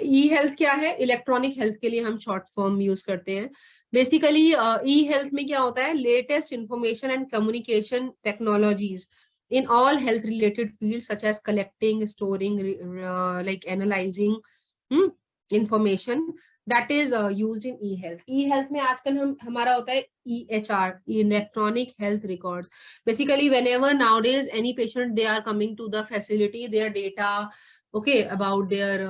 E health क्या है? Electronic health के लिए हम शॉर्ट फॉर्म यूज करते हैं। बेसिकली ई हेल्थ में क्या होता है? Latest information and communication technologies in all health related fields such as collecting, storing, like analyzing information, that is used in e-health. E-health में आजकल हमारा होता है EHR, electronic health records. Basically whenever nowadays any patient, they are coming to the facility, their data, okay, about their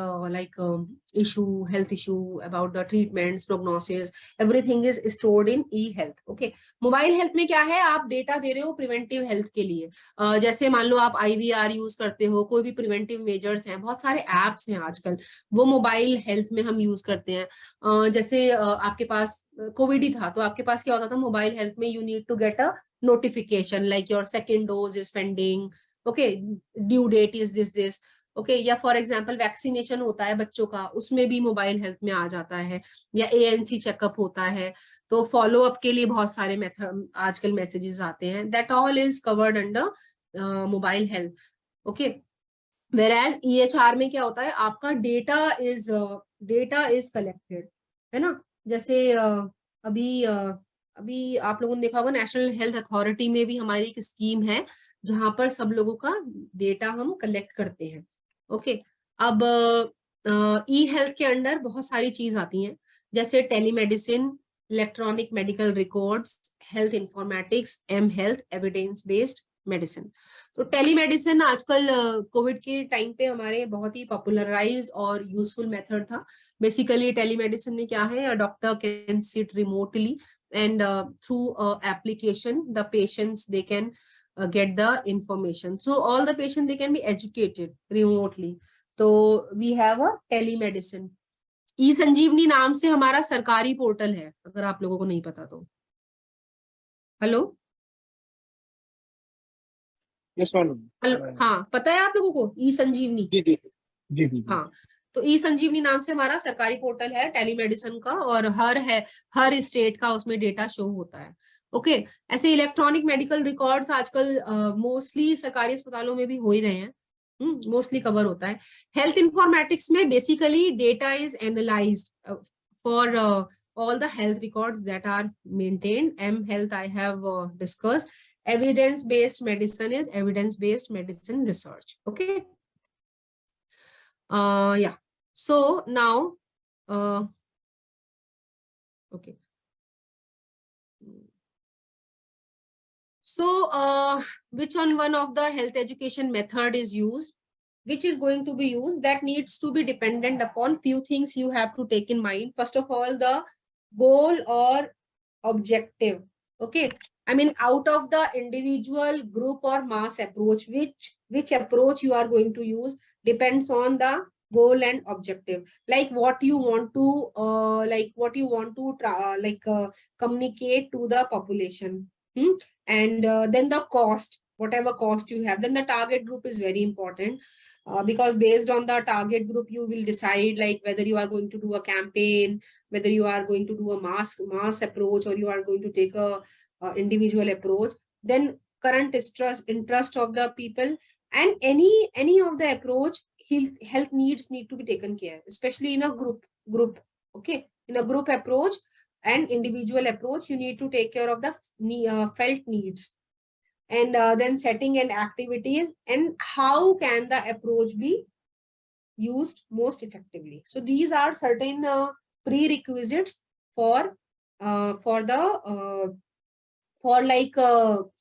issue, health issue, about the treatments, prognosis, everything is stored in e-health. Okay, mobile health में क्या है? आप data दे रहे हो preventive health के लिए। जैसे मान लो आप IVR यूज करते हो, कोई भी प्रिवेंटिव मेजर्स हैं, बहुत सारे एप्स हैं आजकल, वो मोबाइल हेल्थ में हम यूज करते हैं। जैसे आपके पास कोविड ही था, तो आपके पास क्या होता था? मोबाइल हेल्थ में you need to get a notification like your second dose is pending, okay, due date is this. Okay, या फॉर एग्जांपल वैक्सीनेशन होता है बच्चों का, उसमें भी मोबाइल हेल्थ में आ जाता है, या ANC चेकअप होता है, तो फॉलो अप के लिए बहुत सारे मेथड आजकल मैसेजेस आते हैं, that all is covered under mobile health. Okay, वेराज EHR में क्या होता है, आपका डेटा इज कलेक्टेड, है ना। जैसे अभी आप लोगों ने देखा होगा, नेशनल हेल्थ अथॉरिटी में भी हमारी एक स्कीम है जहां पर सब लोगों का डेटा हम कलेक्ट करते हैं। ओके, अब ई हेल्थ के अंडर बहुत सारी चीज आती हैं, जैसे telemedicine, electronic medical records, health informatics, M health, evidence based medicine. तो टेलीमेडिसिन आजकल कोविड के टाइम पे हमारे बहुत ही पॉपुलराइज और यूजफुल मेथड था। बेसिकली टेलीमेडिसिन में क्या है, doctor can sit remotely and through application the patients they can get the information, so all the patients they can be educated remotely. तो we have a telemedicine. ई संजीवनी नाम से हमारा सरकारी portal है, अगर आप लोगों को नहीं पता तो। Hello yes madam. हेलो, हाँ पता है आप लोगों को ई संजीवनी? जी जी जी जी जी। हाँ, तो ई संजीवनी नाम से हमारा सरकारी पोर्टल है टेलीमेडिसिन का, और हर स्टेट का उसमें डेटा शो होता है। ओके, ऐसे इलेक्ट्रॉनिक मेडिकल रिकॉर्ड्स आजकल मोस्टली सरकारी अस्पतालों में भी हो ही रहे हैं, मोस्टली कवर होता है। हेल्थ इंफॉर्मेटिक्स में basically data is analysed for all the health records that are maintained. M health I have discussed. Evidence based medicine is evidence based medicine research. Okay. Yeah, so now okay, so which one of the health education method is used, which is going to be used, that needs to be dependent upon few things you have to take in mind. First of all, the goal or objective. Okay, I mean, out of the individual, group or mass approach, which approach you are going to use depends on the goal and objective, like what you want to communicate to the population. And then the cost, whatever cost you have, then the target group is very important, because based on the target group you will decide like whether you are going to do a campaign, whether you are going to do a mass approach, or you are going to take a individual approach. Then current interest of the people, and any of the approach, health needs need to be taken care, especially in a group. Okay, in a group approach and individual approach, you need to take care of the felt needs. And then setting and activities, and how can the approach be used most effectively. So these are certain prerequisites for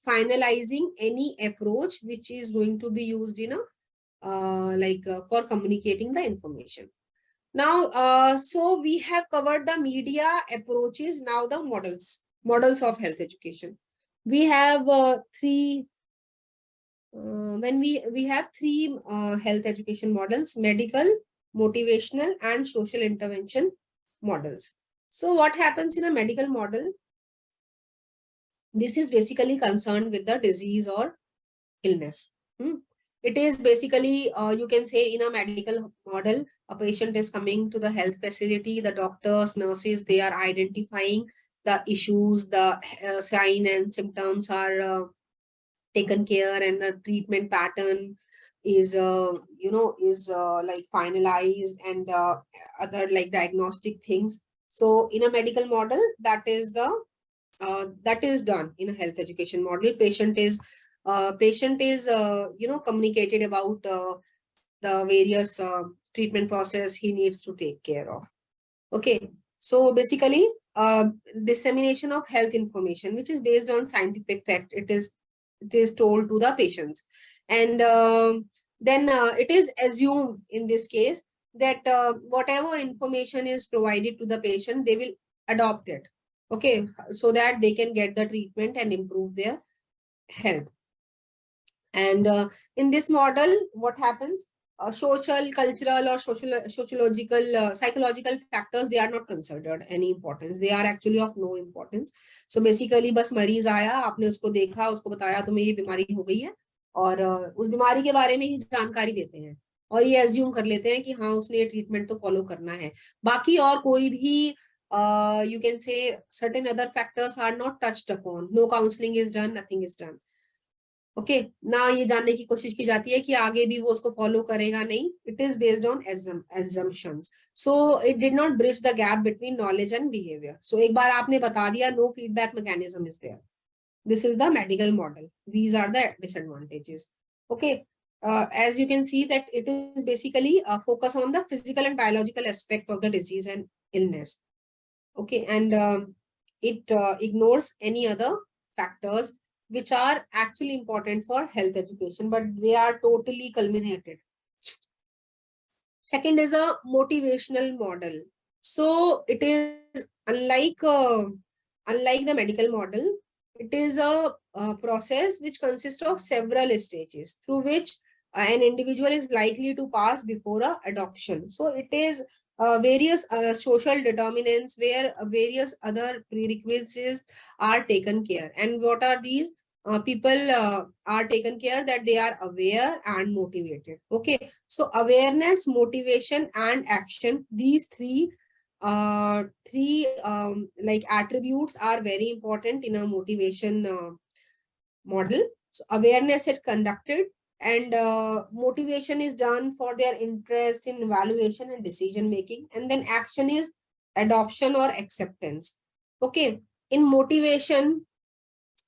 finalizing any approach which is going to be used in a for communicating the information. Now, so we have covered the media approaches. Now the models of health education. We have three. When we have three health education models: medical, motivational, and social intervention models. So what happens in a medical model? This is basically concerned with the disease or illness. It is basically, you can say, in a medical model, a patient is coming to the health facility, the doctors, nurses, they are identifying the issues, the sign and symptoms are taken care, and the treatment pattern is like finalized, and other like diagnostic things. So in a medical model, that is done. In a health education model, patient is communicated about the various treatment process he needs to take care of. Okay, so basically dissemination of health information which is based on scientific fact, it is told to the patients. And then it is assumed in this case that whatever information is provided to the patient, they will adopt it, okay, so that they can get the treatment and improve their health. And in this model, what happens? Social, cultural, or sociological, psychological factors, they are not considered any importance. They are actually of no importance. So basically, बस मरीज आया, आपने उसको देखा, उसको बताया तुम्हें ये बीमारी हो गई है, और उस बीमारी के बारे में ही जानकारी देते हैं. और ये एज्यूम कर लेते हैं कि हाँ उसने ये ट्रीटमेंट तो फॉलो करना है। बाकी और कोई भी you can say certain other factors are not touched upon. No counseling is done, nothing is done. Okay ना ये जानने की कोशिश की जाती है कि आगे भी वो उसको फॉलो करेगा नहीं. It is based on assumptions. So it did not bridge the gap between knowledge and behaviour. So एक बार आपने बता दिया, no feedback mechanism is there. This is the medical model. These are the disadvantages. Okay. As you can see that it is basically focus on the physical and biological aspect of the disease and illness. Okay. And it ignores any other factors which are actually important for health education, but they are totally culminated. Second is a motivational model. So it is unlike the medical model. It is a process which consists of several stages through which an individual is likely to pass before a adoption. So it is various social determinants where various other prerequisites are taken care. And what are these? People are taken care that they are aware and motivated. Okay, so awareness, motivation, and action, these three like attributes are very important in a motivation model. So awareness is conducted, and motivation is done for their interest in evaluation and decision making, and then action is adoption or acceptance. Okay, in motivation,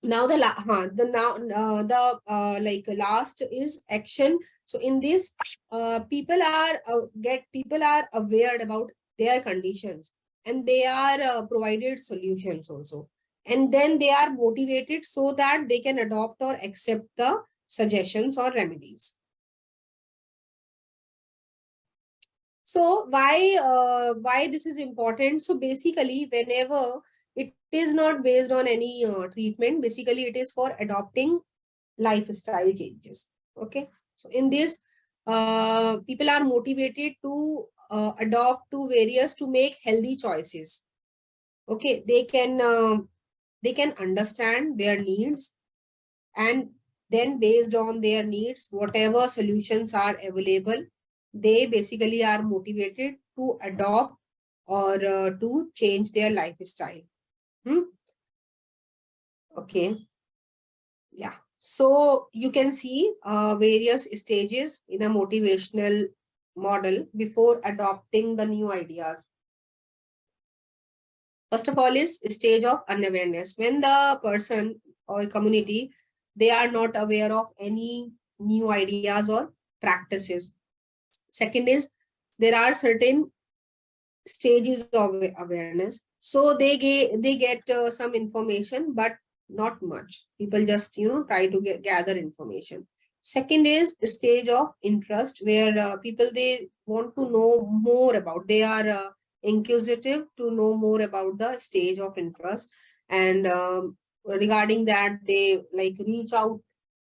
now the like last is action. So in this people are aware about their conditions, and they are provided solutions also, and then they are motivated so that they can adopt or accept the suggestions or remedies. So why this is important? So basically, whenever it is not based on any treatment, basically it is for adopting lifestyle changes. Okay, so in this, people are motivated to adopt to various to make healthy choices. Okay, they can understand their needs, and then based on their needs, whatever solutions are available, they basically are motivated to adopt or to change their lifestyle. Okay, yeah. So you can see various stages in a motivational model before adopting the new ideas. First of all is stage of unawareness. When the person or community, they are not aware of any new ideas or practices. Second is there are certain stages of awareness. So they get some information, but not much. People just try to gather information. Second is stage of interest, where people, they want to know more about. They are inquisitive to know more about the stage of interest, and regarding that, they like reach out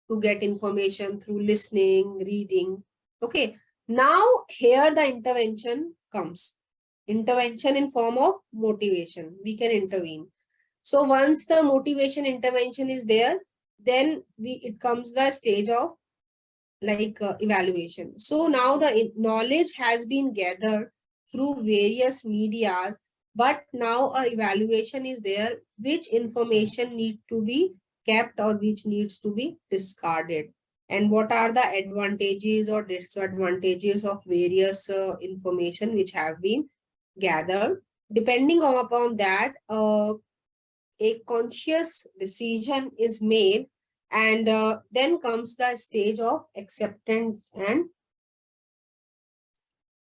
to get information through listening, reading. Okay, now here the intervention comes. Intervention in form of motivation. We can intervene. So once the motivation intervention is there, then it comes the stage of like evaluation. So now the knowledge has been gathered through various medias, but now a evaluation is there, which information need to be kept or which needs to be discarded, and what are the advantages or disadvantages of various information which have been gathered. Depending upon that, a conscious decision is made, and then comes the stage of acceptance and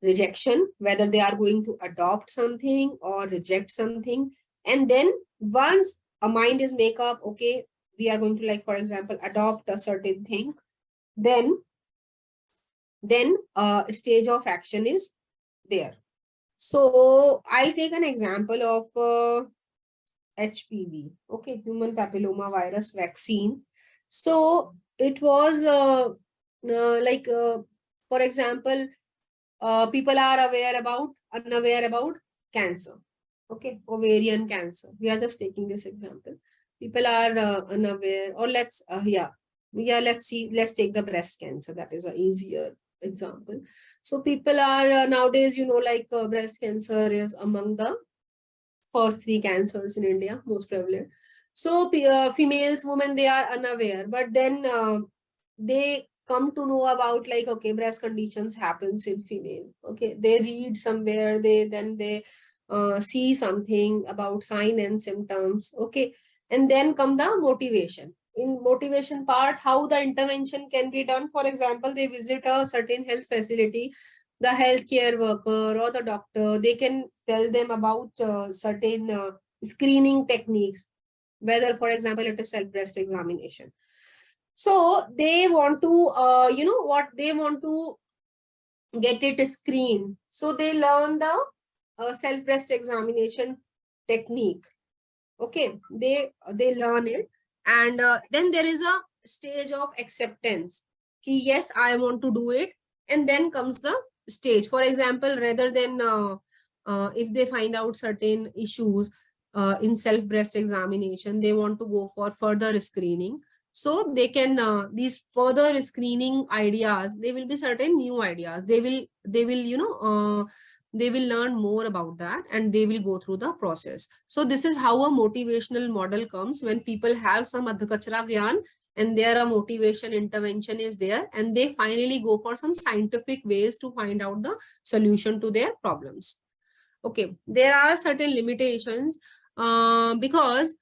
rejection, whether they are going to adopt something or reject something. And then once a mind is make up, okay, we are going to, like for example, adopt a certain thing, then a stage of action is there. So I'll take an example of HPV, okay, human papilloma virus vaccine. So it was for example, people are unaware about cancer. Okay, ovarian cancer. We are just taking this example. People are unaware, or let's take the breast cancer. That is a easier example. So people are nowadays, like breast cancer is among the first three cancers in India, most prevalent. So females, women, they are unaware, but then they come to know about, like, okay, breast conditions happens in female. Okay, they read somewhere, they see something about sign and symptoms. Okay, and then come the motivation. In motivation part, how the intervention can be done. For example, they visit a certain health facility, the healthcare worker or the doctor, they can tell them about certain screening techniques, whether, for example, it is self breast examination. So they want to, what they want to get it screened. So they learn the self breast examination technique. Okay, they learn it, and then there is a stage of acceptance. Yes, I want to do it. And then comes the stage. For example, rather than if they find out certain issues in self breast examination, they want to go for further screening. So they can these further screening ideas, they will be certain new ideas. They will they will learn more about that, and they will go through the process. So this is how a motivational model comes, when people have some adhikachra gyan and their motivation intervention is there, and they finally go for some scientific ways to find out the solution to their problems. Okay, there are certain limitations because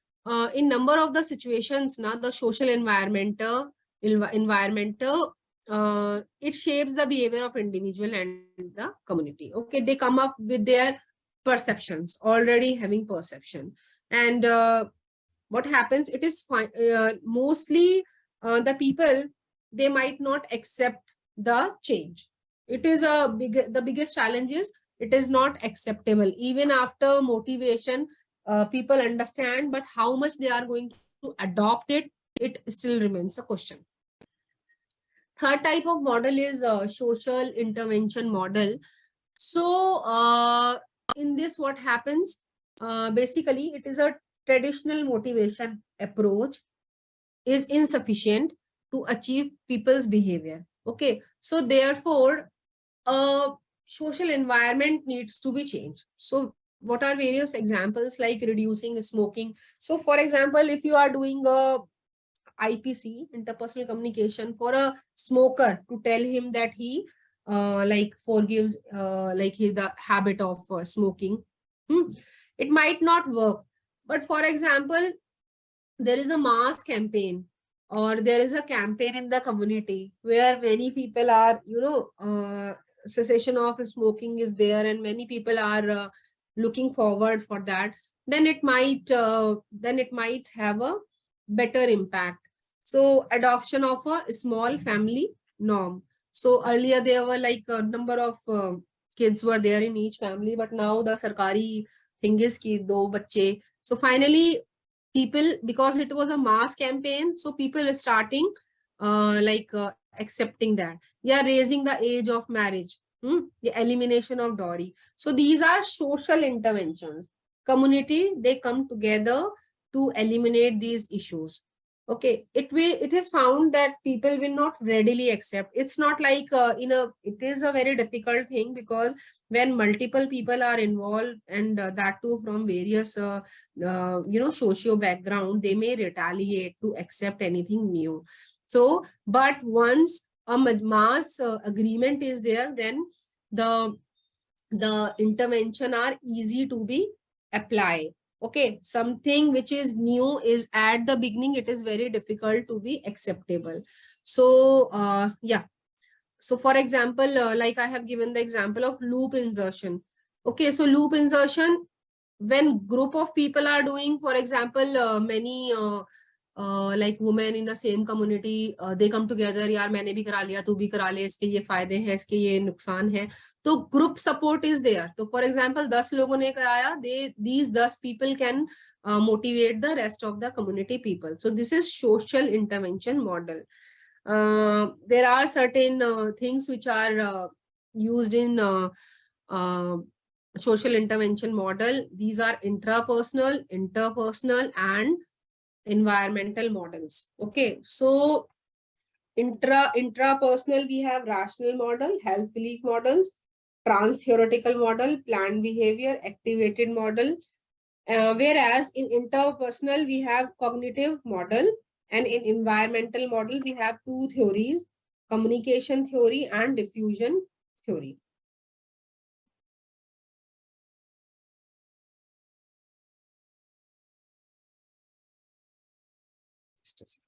in number of the situations now, the social environmental it shapes the behavior of individual and the community. Okay, they come up with their perceptions, already having perception. And what happens, it is mostly the people, they might not accept the change. It is the biggest challenge is it is not acceptable. Even after motivation, people understand, but how much they are going to adopt it, it still remains a question. Third type of model is a social intervention model. So in this, what happens, basically it is a traditional motivation approach is insufficient to achieve people's behavior. Okay, so therefore social environment needs to be changed. So what are various examples, like reducing smoking? So for example, if you are doing a IPC, interpersonal communication, for a smoker to tell him that he like forgives like the habit of smoking, it might not work. But for example, there is a mass campaign, or there is a campaign in the community where many people are, cessation of smoking is there, and many people are looking forward for that, then it might have a better impact. So adoption of a small family norm. So earlier there were like a number of kids were there in each family, but now the sarkari thing is ki do bacche. So finally people, because it was a mass campaign, so people are starting accepting that. Yeah, raising the age of marriage, the elimination of dowry. So these are social interventions. Community, they come together to eliminate these issues. Okay, it is found that people will not readily accept. It's not like it is a very difficult thing, because when multiple people are involved, and that too from various socio background, they may retaliate to accept anything new. So but once a mass agreement is there, then the intervention are easy to be applied. Okay, something which is new is at the beginning, it is very difficult to be acceptable. So yeah, so for example, like I have given the example of loop insertion. Okay, so loop insertion, when group of people are doing, for example, many like women in the same community, they come together, yaar maine bhi kara liya, tu bhi kara le, iske ye fayde hai, iske ye nuksan hai. So group support is there. So for example, 10 logon ne karaya, these 10 people can motivate the rest of the community people. So this is social intervention model. There are certain things which are used in uh, social intervention model. These are intrapersonal, interpersonal, and environmental models. Okay, so Intrapersonal, we have rational model, health belief models, trans theoretical model, planned behavior, activated model. Whereas in interpersonal, we have cognitive model, and in environmental model, we have two theories, communication theory and diffusion theory. Just a second.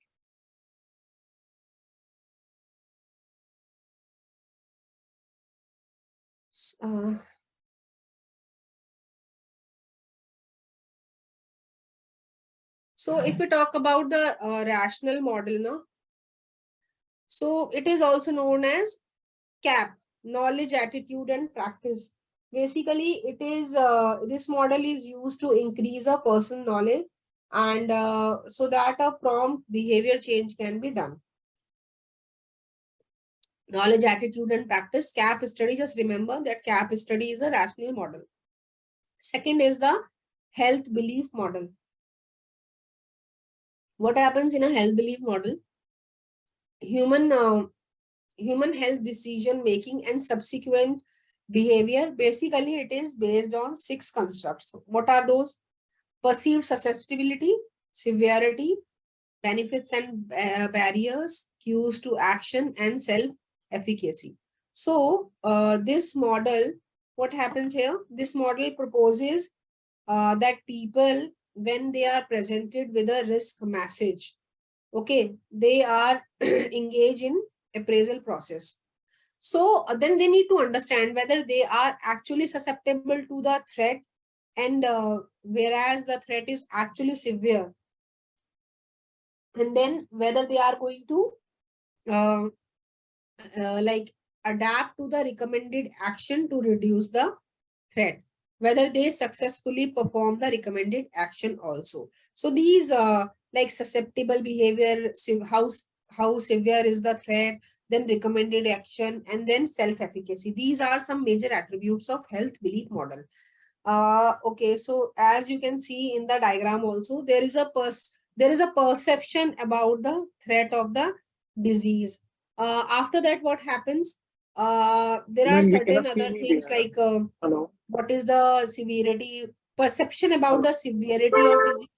So if we talk about the rational model, no? So it is also known as CAP, knowledge, attitude, and practice. Basically, it is this model is used to increase a person's knowledge, and so that a prompt behavior change can be done. Knowledge, attitude, and practice, CAP study. Just remember that CAP study is a rational model. Second is the health belief model. What happens in a health belief model? Human health decision making and subsequent behavior. Basically, it is based on 6 constructs. What are those? Perceived susceptibility, severity, benefits and barriers, cues to action, and self-efficacy. So this model, what happens here? This model proposes that people, when they are presented with a risk message, okay, they are engaged in appraisal process. So then they need to understand whether they are actually susceptible to the threat, and whereas the threat is actually severe, and then whether they are going to uh, like adapt to the recommended action to reduce the threat, whether they successfully perform the recommended action also. So these like susceptible behavior, how severe is the threat, then recommended action, and then self-efficacy. These are some major attributes of health belief model. Okay, so as you can see in the diagram also, there is a perception about the threat of the disease. After that, what happens? There are Ma'am, we certain cannot see other any things data. like Hello. what is the severity, perception about the severity of disease,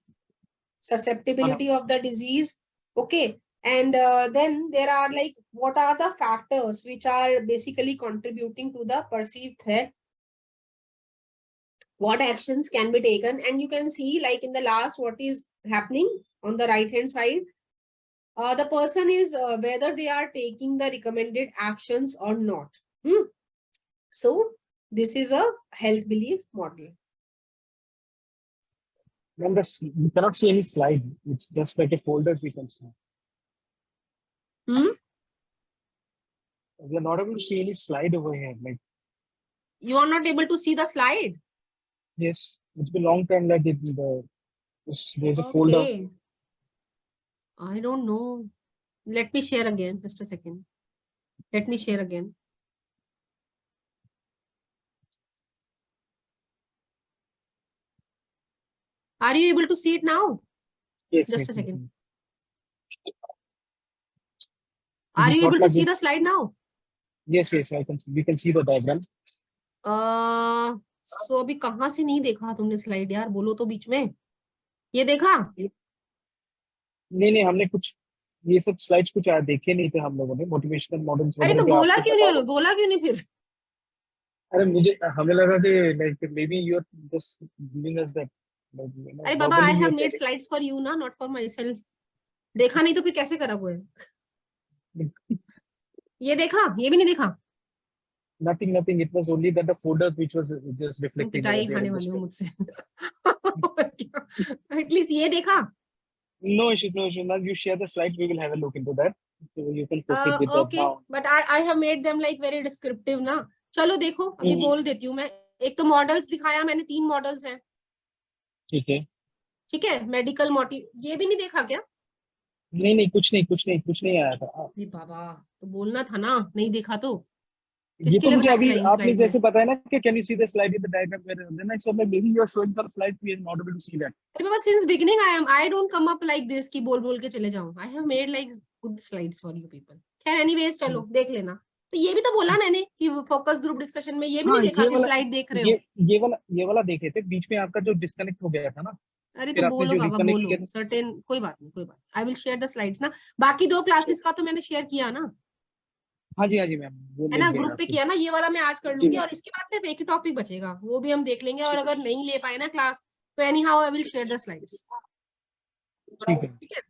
susceptibility of the disease. Okay, and then there are like what are the factors which are basically contributing to the perceived threat, what actions can be taken, and you can see like in the last what is happening on the right hand side. The person is whether they are taking the recommended actions or not. So this is a health belief model. Ma'am, we cannot see any slide. It's just like a folders we can see. We are not able to see any slide over here. Like, you are not able to see the slide? yes, it's been a long time. Like there's a folder. Okay, I don't know. Let me share again. Just a second. Let me share again. Are you able to see it now? Yes, Just yes, a second. yes. Are you able to Like see the slide now? Yes, yes, I can. We can see the diagram. So अभी कहाँ से नहीं देखा तुमने slide यार, बोलो तो बीच में। ये देखा? नहीं, हमने कुछ ये सब स्लाइड्स कुछ देखे नहीं थे हम लोगों ने, मोटिवेशनल मॉडल्स अरे वगैरह तो जो बोला आपको क्यों पता नहीं, बोला क्यों नहीं फिर? अरे मुझे हमें लगा कि like maybe you are just giving us that, अरे बाबा, I have made slides for you ना, नॉट फॉर माई सेल्फ। देखा नहीं तो फिर कैसे करा हुआ है? ये देखा? ये भी नहीं देखा? Nothing. It was only that the folders which was just reflecting over पिटाई there खाने in the वाली हूँ screen. मुझसे। एटलीस्ट ये देखा? No issues. Now you share the slides. We will have a look into that. So you can proceed with that Okay, now. but I have made them like very descriptive ना। चलो देखो, अभी बोल देती हूँ मैं। एक तो मॉडल्स दिखाया मैंने, 3 मॉडल्स हैं। ठीक है, मेडिकल मोटिव, ये भी नहीं देखा क्या? नहीं, कुछ नहीं आया था। अरे बाबा, तो बोलना था ना, नहीं देखा तो। ये किसके तो लिए मुझे बना के अभी लाई हूँ आपने स्लाइड में? जैसे बताया ना कि can you see the slide in the diagram where then I so maybe you are showing the slides we are not able to see that. अरे बाबा, since beginning I don't come up like this कि बोल बोल के चले जाऊं. I have made like good slides for you people. खैर anyways चलो देख लेना. तो ये भी तो बोला मैंने कि फोकस ग्रुप डिस्कशन में ये भी हाँ नहीं देखा ये कि वाला स्लाइड देख रहे ये हो. ये वाला देखे थे बीच में आपका जो डिस्कनेक्ट हो गया था ना अरे तो फिर आपने बोलो जो बाबा रिकनेक्ट बोलो, किया था। सर्टेन कोई बात नहीं, कोई बात. I will share the slides ना. बाकी 2 क्लासेस का तो मैंने शेयर किया ना, हाँ जी मैम वो है मिल ना, गया ग्रुप पे आपको। किया ना. ये वाला मैं आज कर जी लूंगी और इसके बाद सिर्फ एक ही टॉपिक बचेगा, वो भी हम देख लेंगे. और अगर नहीं ले पाए ना क्लास तो any how I will share the slides. ठीक है। ठीक है,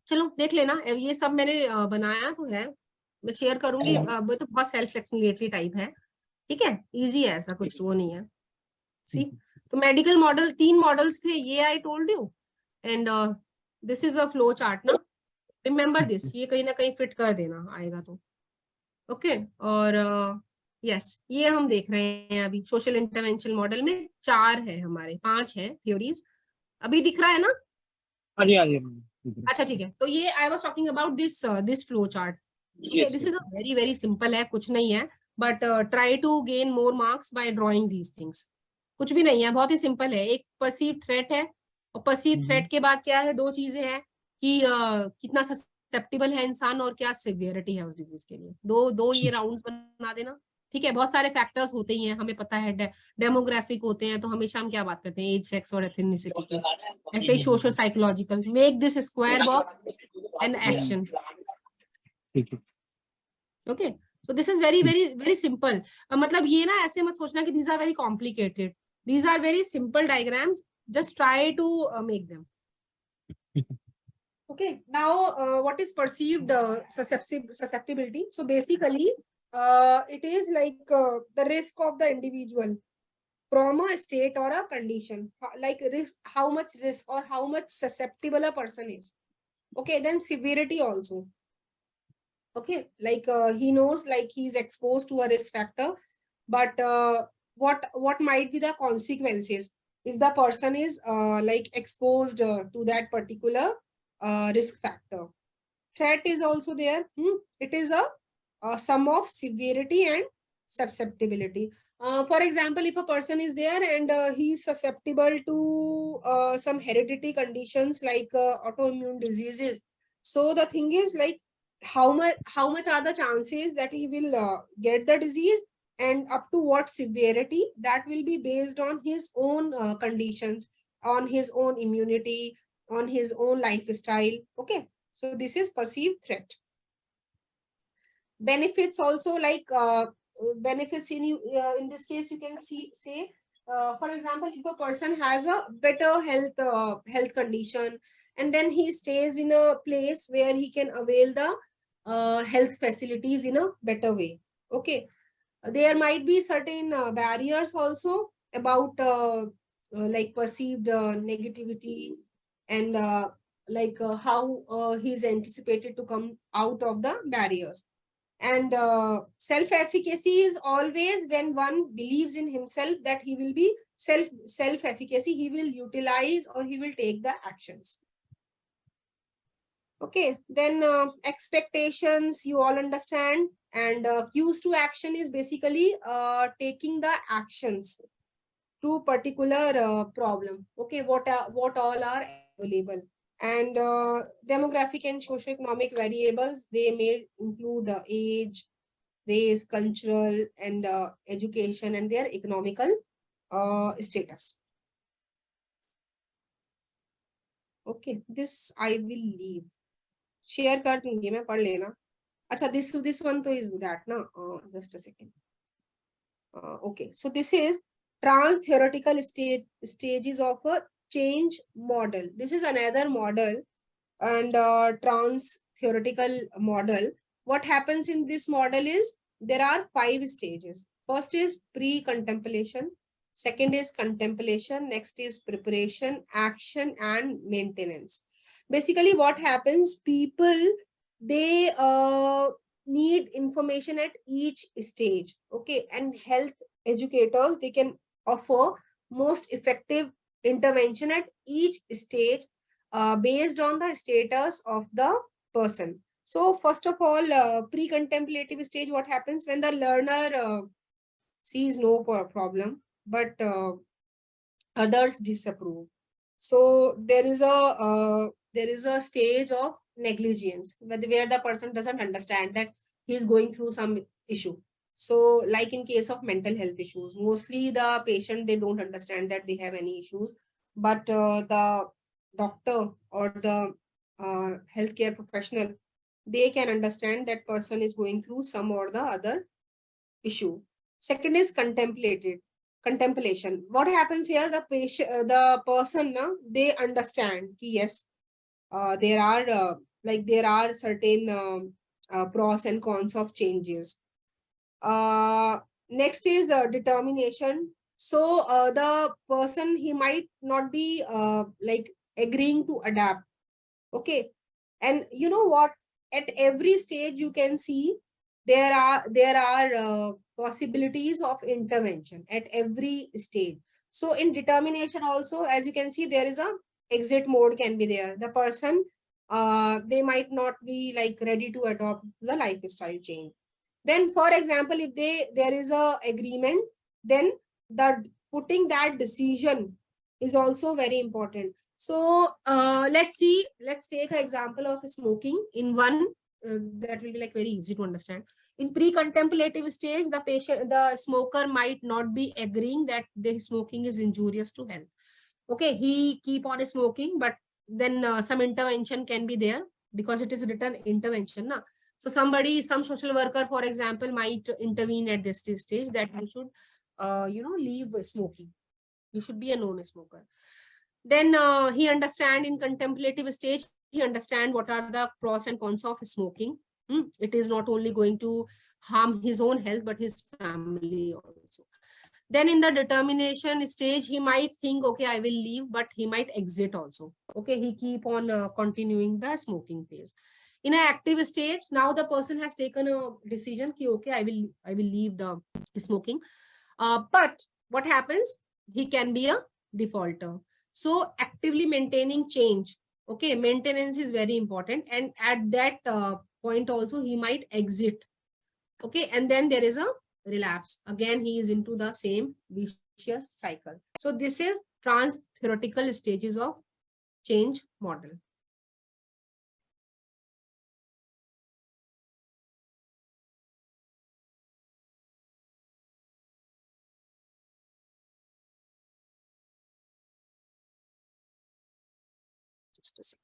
चलो देख लेना. ये सब मैंने बनाया तो है, मैं शेयर करूंगी. वो तो बहुत सेल्फ एक्सप्लेनेटरी टाइप है. ठीक है, इजी है, ऐसा कुछ वो नहीं है. सी, तो मेडिकल मॉडल 3 मॉडल्स थे ये I told you. And this is a flow chart ना, रिमेम्बर दिस. ये कहीं ना कहीं फिट कर देना आएगा तो. ओके, और यस ये हम देख रहे हैं अभी सोशल इंटरवेंशन मॉडल में 4 है, हमारे 5 है थ्योरीज. अभी दिख रहा है ना? हाँ जी ma'am, अच्छा ठीक है, तो ये I was talking about this flow chart. Okay, yes this yes is very very simple है, कुछ नहीं है. But try to gain more marks by drawing these things. कुछ भी नहीं है, बहुत ही सिंपल है. एक परसीव थ्रेट है, और परसीव थ्रेट के बाद क्या है, 2 चीजें हैं कि कितना ससेप्टिबल है इंसान और क्या सिवियरिटी है उस डिजीज के लिए. दो दो ये राउंड्स बना देना. ठीक है, बहुत सारे फैक्टर्स होते ही हैं, हमें पता है. डेमोग्राफिक होते हैं, तो हमेशा हम क्या बात करते हैं, एज, सेक्स और एथनिसिटी की. ऐसे ही socio psychological. Make this square box and action. ठीक है। Okay, so this is very very very simple. मतलब ये ना ऐसे मत सोचना कि these are very complicated. These are very simple diagrams. Just try to make them. Okay, now what is perceived susceptibility? So basically it is like the risk of the individual from a state or a condition, like risk, how much risk or how much susceptible a person is. Okay, then severity also. Okay, like he knows like he's exposed to a risk factor, but what might be the consequences if the person is like exposed to that particular risk factor. Threat is also there. It is a sum of severity and susceptibility. For example, if a person is there and he is susceptible to some hereditary conditions like autoimmune diseases, so the thing is like how much are the chances that he will get the disease, and up to what severity, that will be based on his own conditions, on his own immunity, on his own lifestyle. Okay, so this is perceived threat. Benefits also, like benefits in this case you can see say, for example, if a person has a better health condition, and then he stays in a place where he can avail the health facilities in a better way. Okay, there might be certain barriers also about like perceived negativity, and like how he's anticipated to come out of the barriers. And self-efficacy is always when one believes in himself that he will be self-efficacy, he will utilize or he will take the actions. Okay, then expectations you all understand, and cues to action is basically taking the actions to particular problem. Okay, what all are available. And demographic and socioeconomic variables, they may include the age, race, cultural, and education, and their economical status. Okay, this I will leave. Share कर दूंगी मैं, पढ़ लेना. अच्छा, this one तो is that ना. Just a second. Okay, so this is trans theoretical stages of a change model. This is another model, and trans theoretical model. What happens in this model is there are 5 stages. First is pre-contemplation, second is contemplation, next is preparation, action, and maintenance. Basically what happens, people, they need information at each stage. Okay, and health educators, they can offer most effective intervention at each stage based on the status of the person. So first of all, pre-contemplative stage, what happens when the learner sees no problem, but others disapprove. So there is a stage of negligence where the person doesn't understand that he's going through some issue. So like in case of mental health issues, mostly the patient, they don't understand that they have any issues, but the doctor or the healthcare professional, they can understand that person is going through some or the other issue. Second is contemplation. What happens here? The patient, the person, they understand ki yes, there are there are certain pros and cons of changes. Next is determination. So the person, he might not be agreeing to adapt. Okay, and you know what, at every stage you can see there are possibilities of intervention at every stage. So in determination also, as you can see, there is a exit mode can be there. The person, they might not be like ready to adopt the lifestyle change. Then for example, if there is a agreement, then the putting that decision is also very important. So let's take an example of smoking in one that will be like very easy to understand. In pre-contemplative stage, the smoker might not be agreeing that the smoking is injurious to health. Okay, he keep on smoking, but then some intervention can be there because it is written intervention. Na? So some social worker, for example, might intervene at this stage that you should, leave smoking. You should be a non-smoker. Then he understand in contemplative stage, he understand what are the pros and cons of smoking. It is not only going to harm his own health, but his family also. Then in the determination stage, he might think, okay, I will leave, but he might exit also. Okay, he keep on continuing the smoking phase. In an active stage, now the person has taken a decision, ki, okay, I will leave the smoking. But what happens? He can be a defaulter. So actively maintaining change. Okay, maintenance is very important, and at that point also he might exit. Okay, and then there is a relapse. Again, he is into the same vicious cycle. So this is trans theoretical stages of change model. Just a second.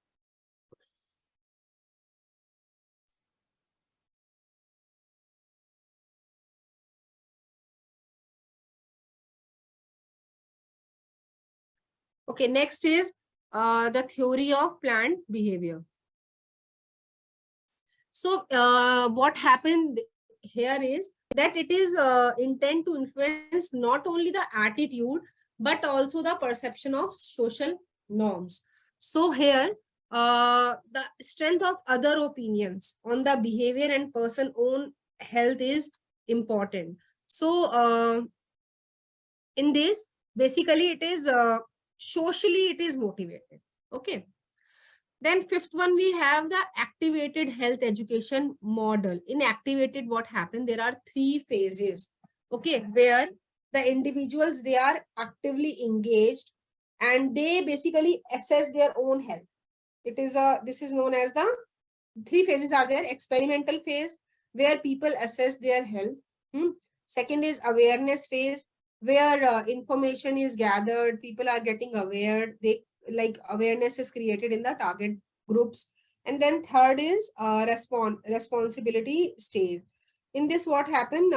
Okay, next is the theory of planned behavior. So what happened here is that it is intent to influence not only the attitude, but also the perception of social norms. So here, the strength of other opinions on the behavior and person own health is important. So in this, basically it is socially it is motivated. Okay. Then fifth one, we have the activated health education model. In activated, what happened? There are 3 phases, okay, where the individuals, they are actively engaged and they basically assess their own health. This is known as the 3 phases are there. Experimental phase, where people assess their health. Second is awareness phase, where information is gathered, people are getting aware, they like awareness is created in the target groups. And then third is responsibility stage. In this, what happened?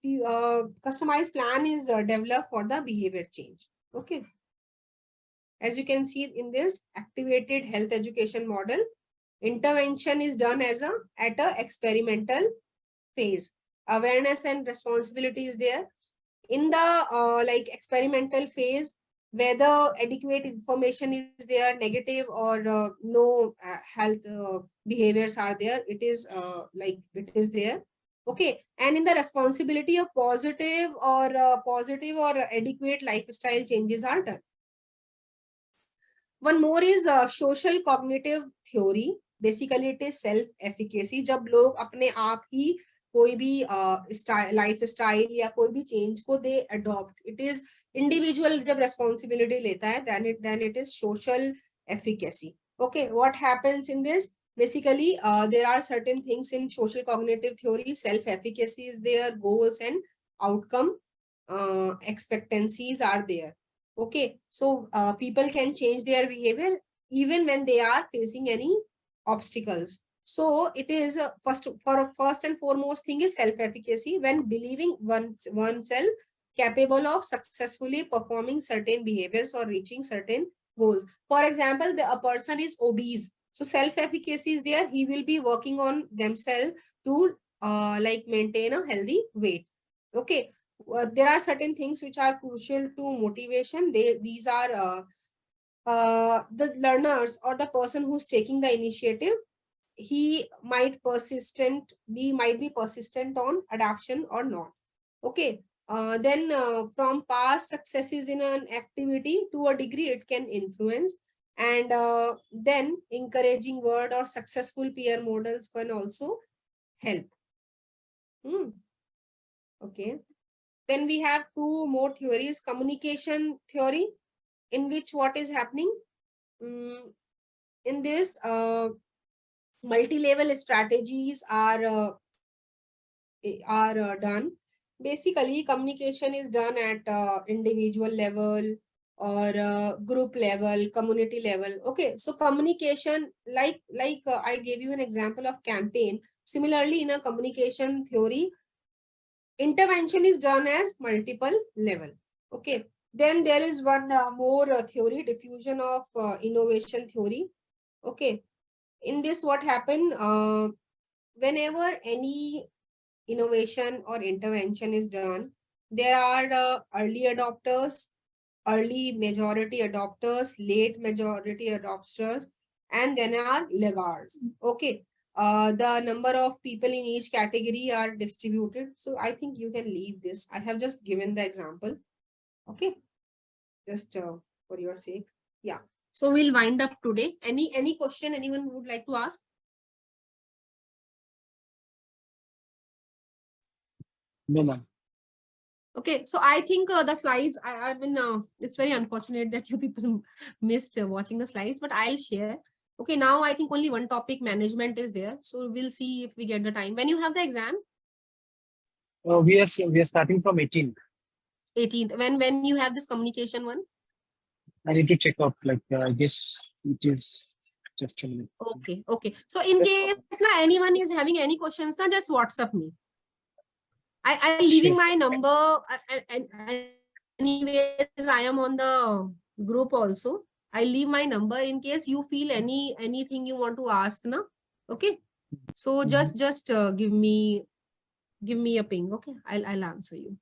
Customized plan is developed for the behavior change. Okay. As you can see in this activated health education model, intervention is done at a experimental phase. Awareness and responsibility is there. In the experimental phase, whether adequate information is there, negative or no health behaviors are there, it is it is there. Okay, and in the responsibility of positive or adequate lifestyle changes are done. One more is social cognitive theory. Basically it is self efficacy, जब लोग अपने आप ही कोई भी life style या कोई भी change को they adopt, it is individual जब रेस्पॉन्सिबिलिटी लेता है, then it is social efficacy. Okay, what happens in this? Basically, there are certain things in social cognitive theory. Self-efficacy is there, goals and outcome expectancies are there. Okay, so people can change their behavior even when they are facing any obstacles. So it is first and foremost thing is self-efficacy, when believing oneself capable of successfully performing certain behaviors or reaching certain goals. For example, a person is obese, so self-efficacy is there. He will be working on themselves to like maintain a healthy weight. Okay, there are certain things which are crucial to motivation. These are the learners or the person who's taking the initiative. He might be persistent on adaptation or not. Okay, then from past successes in an activity to a degree it can influence, and then encouraging word or successful peer models can also help. Okay, then we have two more theories. Communication theory, in which what is happening, in this multi-level strategies are done. Basically, communication is done at individual level or group level, community level. Okay, so communication, I gave you an example of campaign. Similarly, in a communication theory, intervention is done as multiple level. Okay, then there is one more theory, diffusion of innovation theory. Okay, in this what happened, whenever any innovation or intervention is done, there are early adopters, early majority adopters, late majority adopters, and then are laggards. Okay, the number of people in each category are distributed. So I think you can leave this. I have just given the example. Okay, just for your sake. Yeah. So we'll wind up today. Any question anyone would like to ask? No, ma'am. Okay, so I think the slides, I mean, it's very unfortunate that you people missed watching the slides, but I'll share. Okay, now I think only one topic, management, is there. So we'll see if we get the time. When you have the exam? We are starting from 18th. 18th. When you have this communication one? I need to check out. Like I guess it is just a minute. Okay, okay. So in case anyone is having any questions, just WhatsApp me. I'm leaving Sure. my number, and anyways I am on the group also. I'll leave my number in case you feel anything you want to ask, na? Okay, so just give me a ping. Okay, I'll answer you.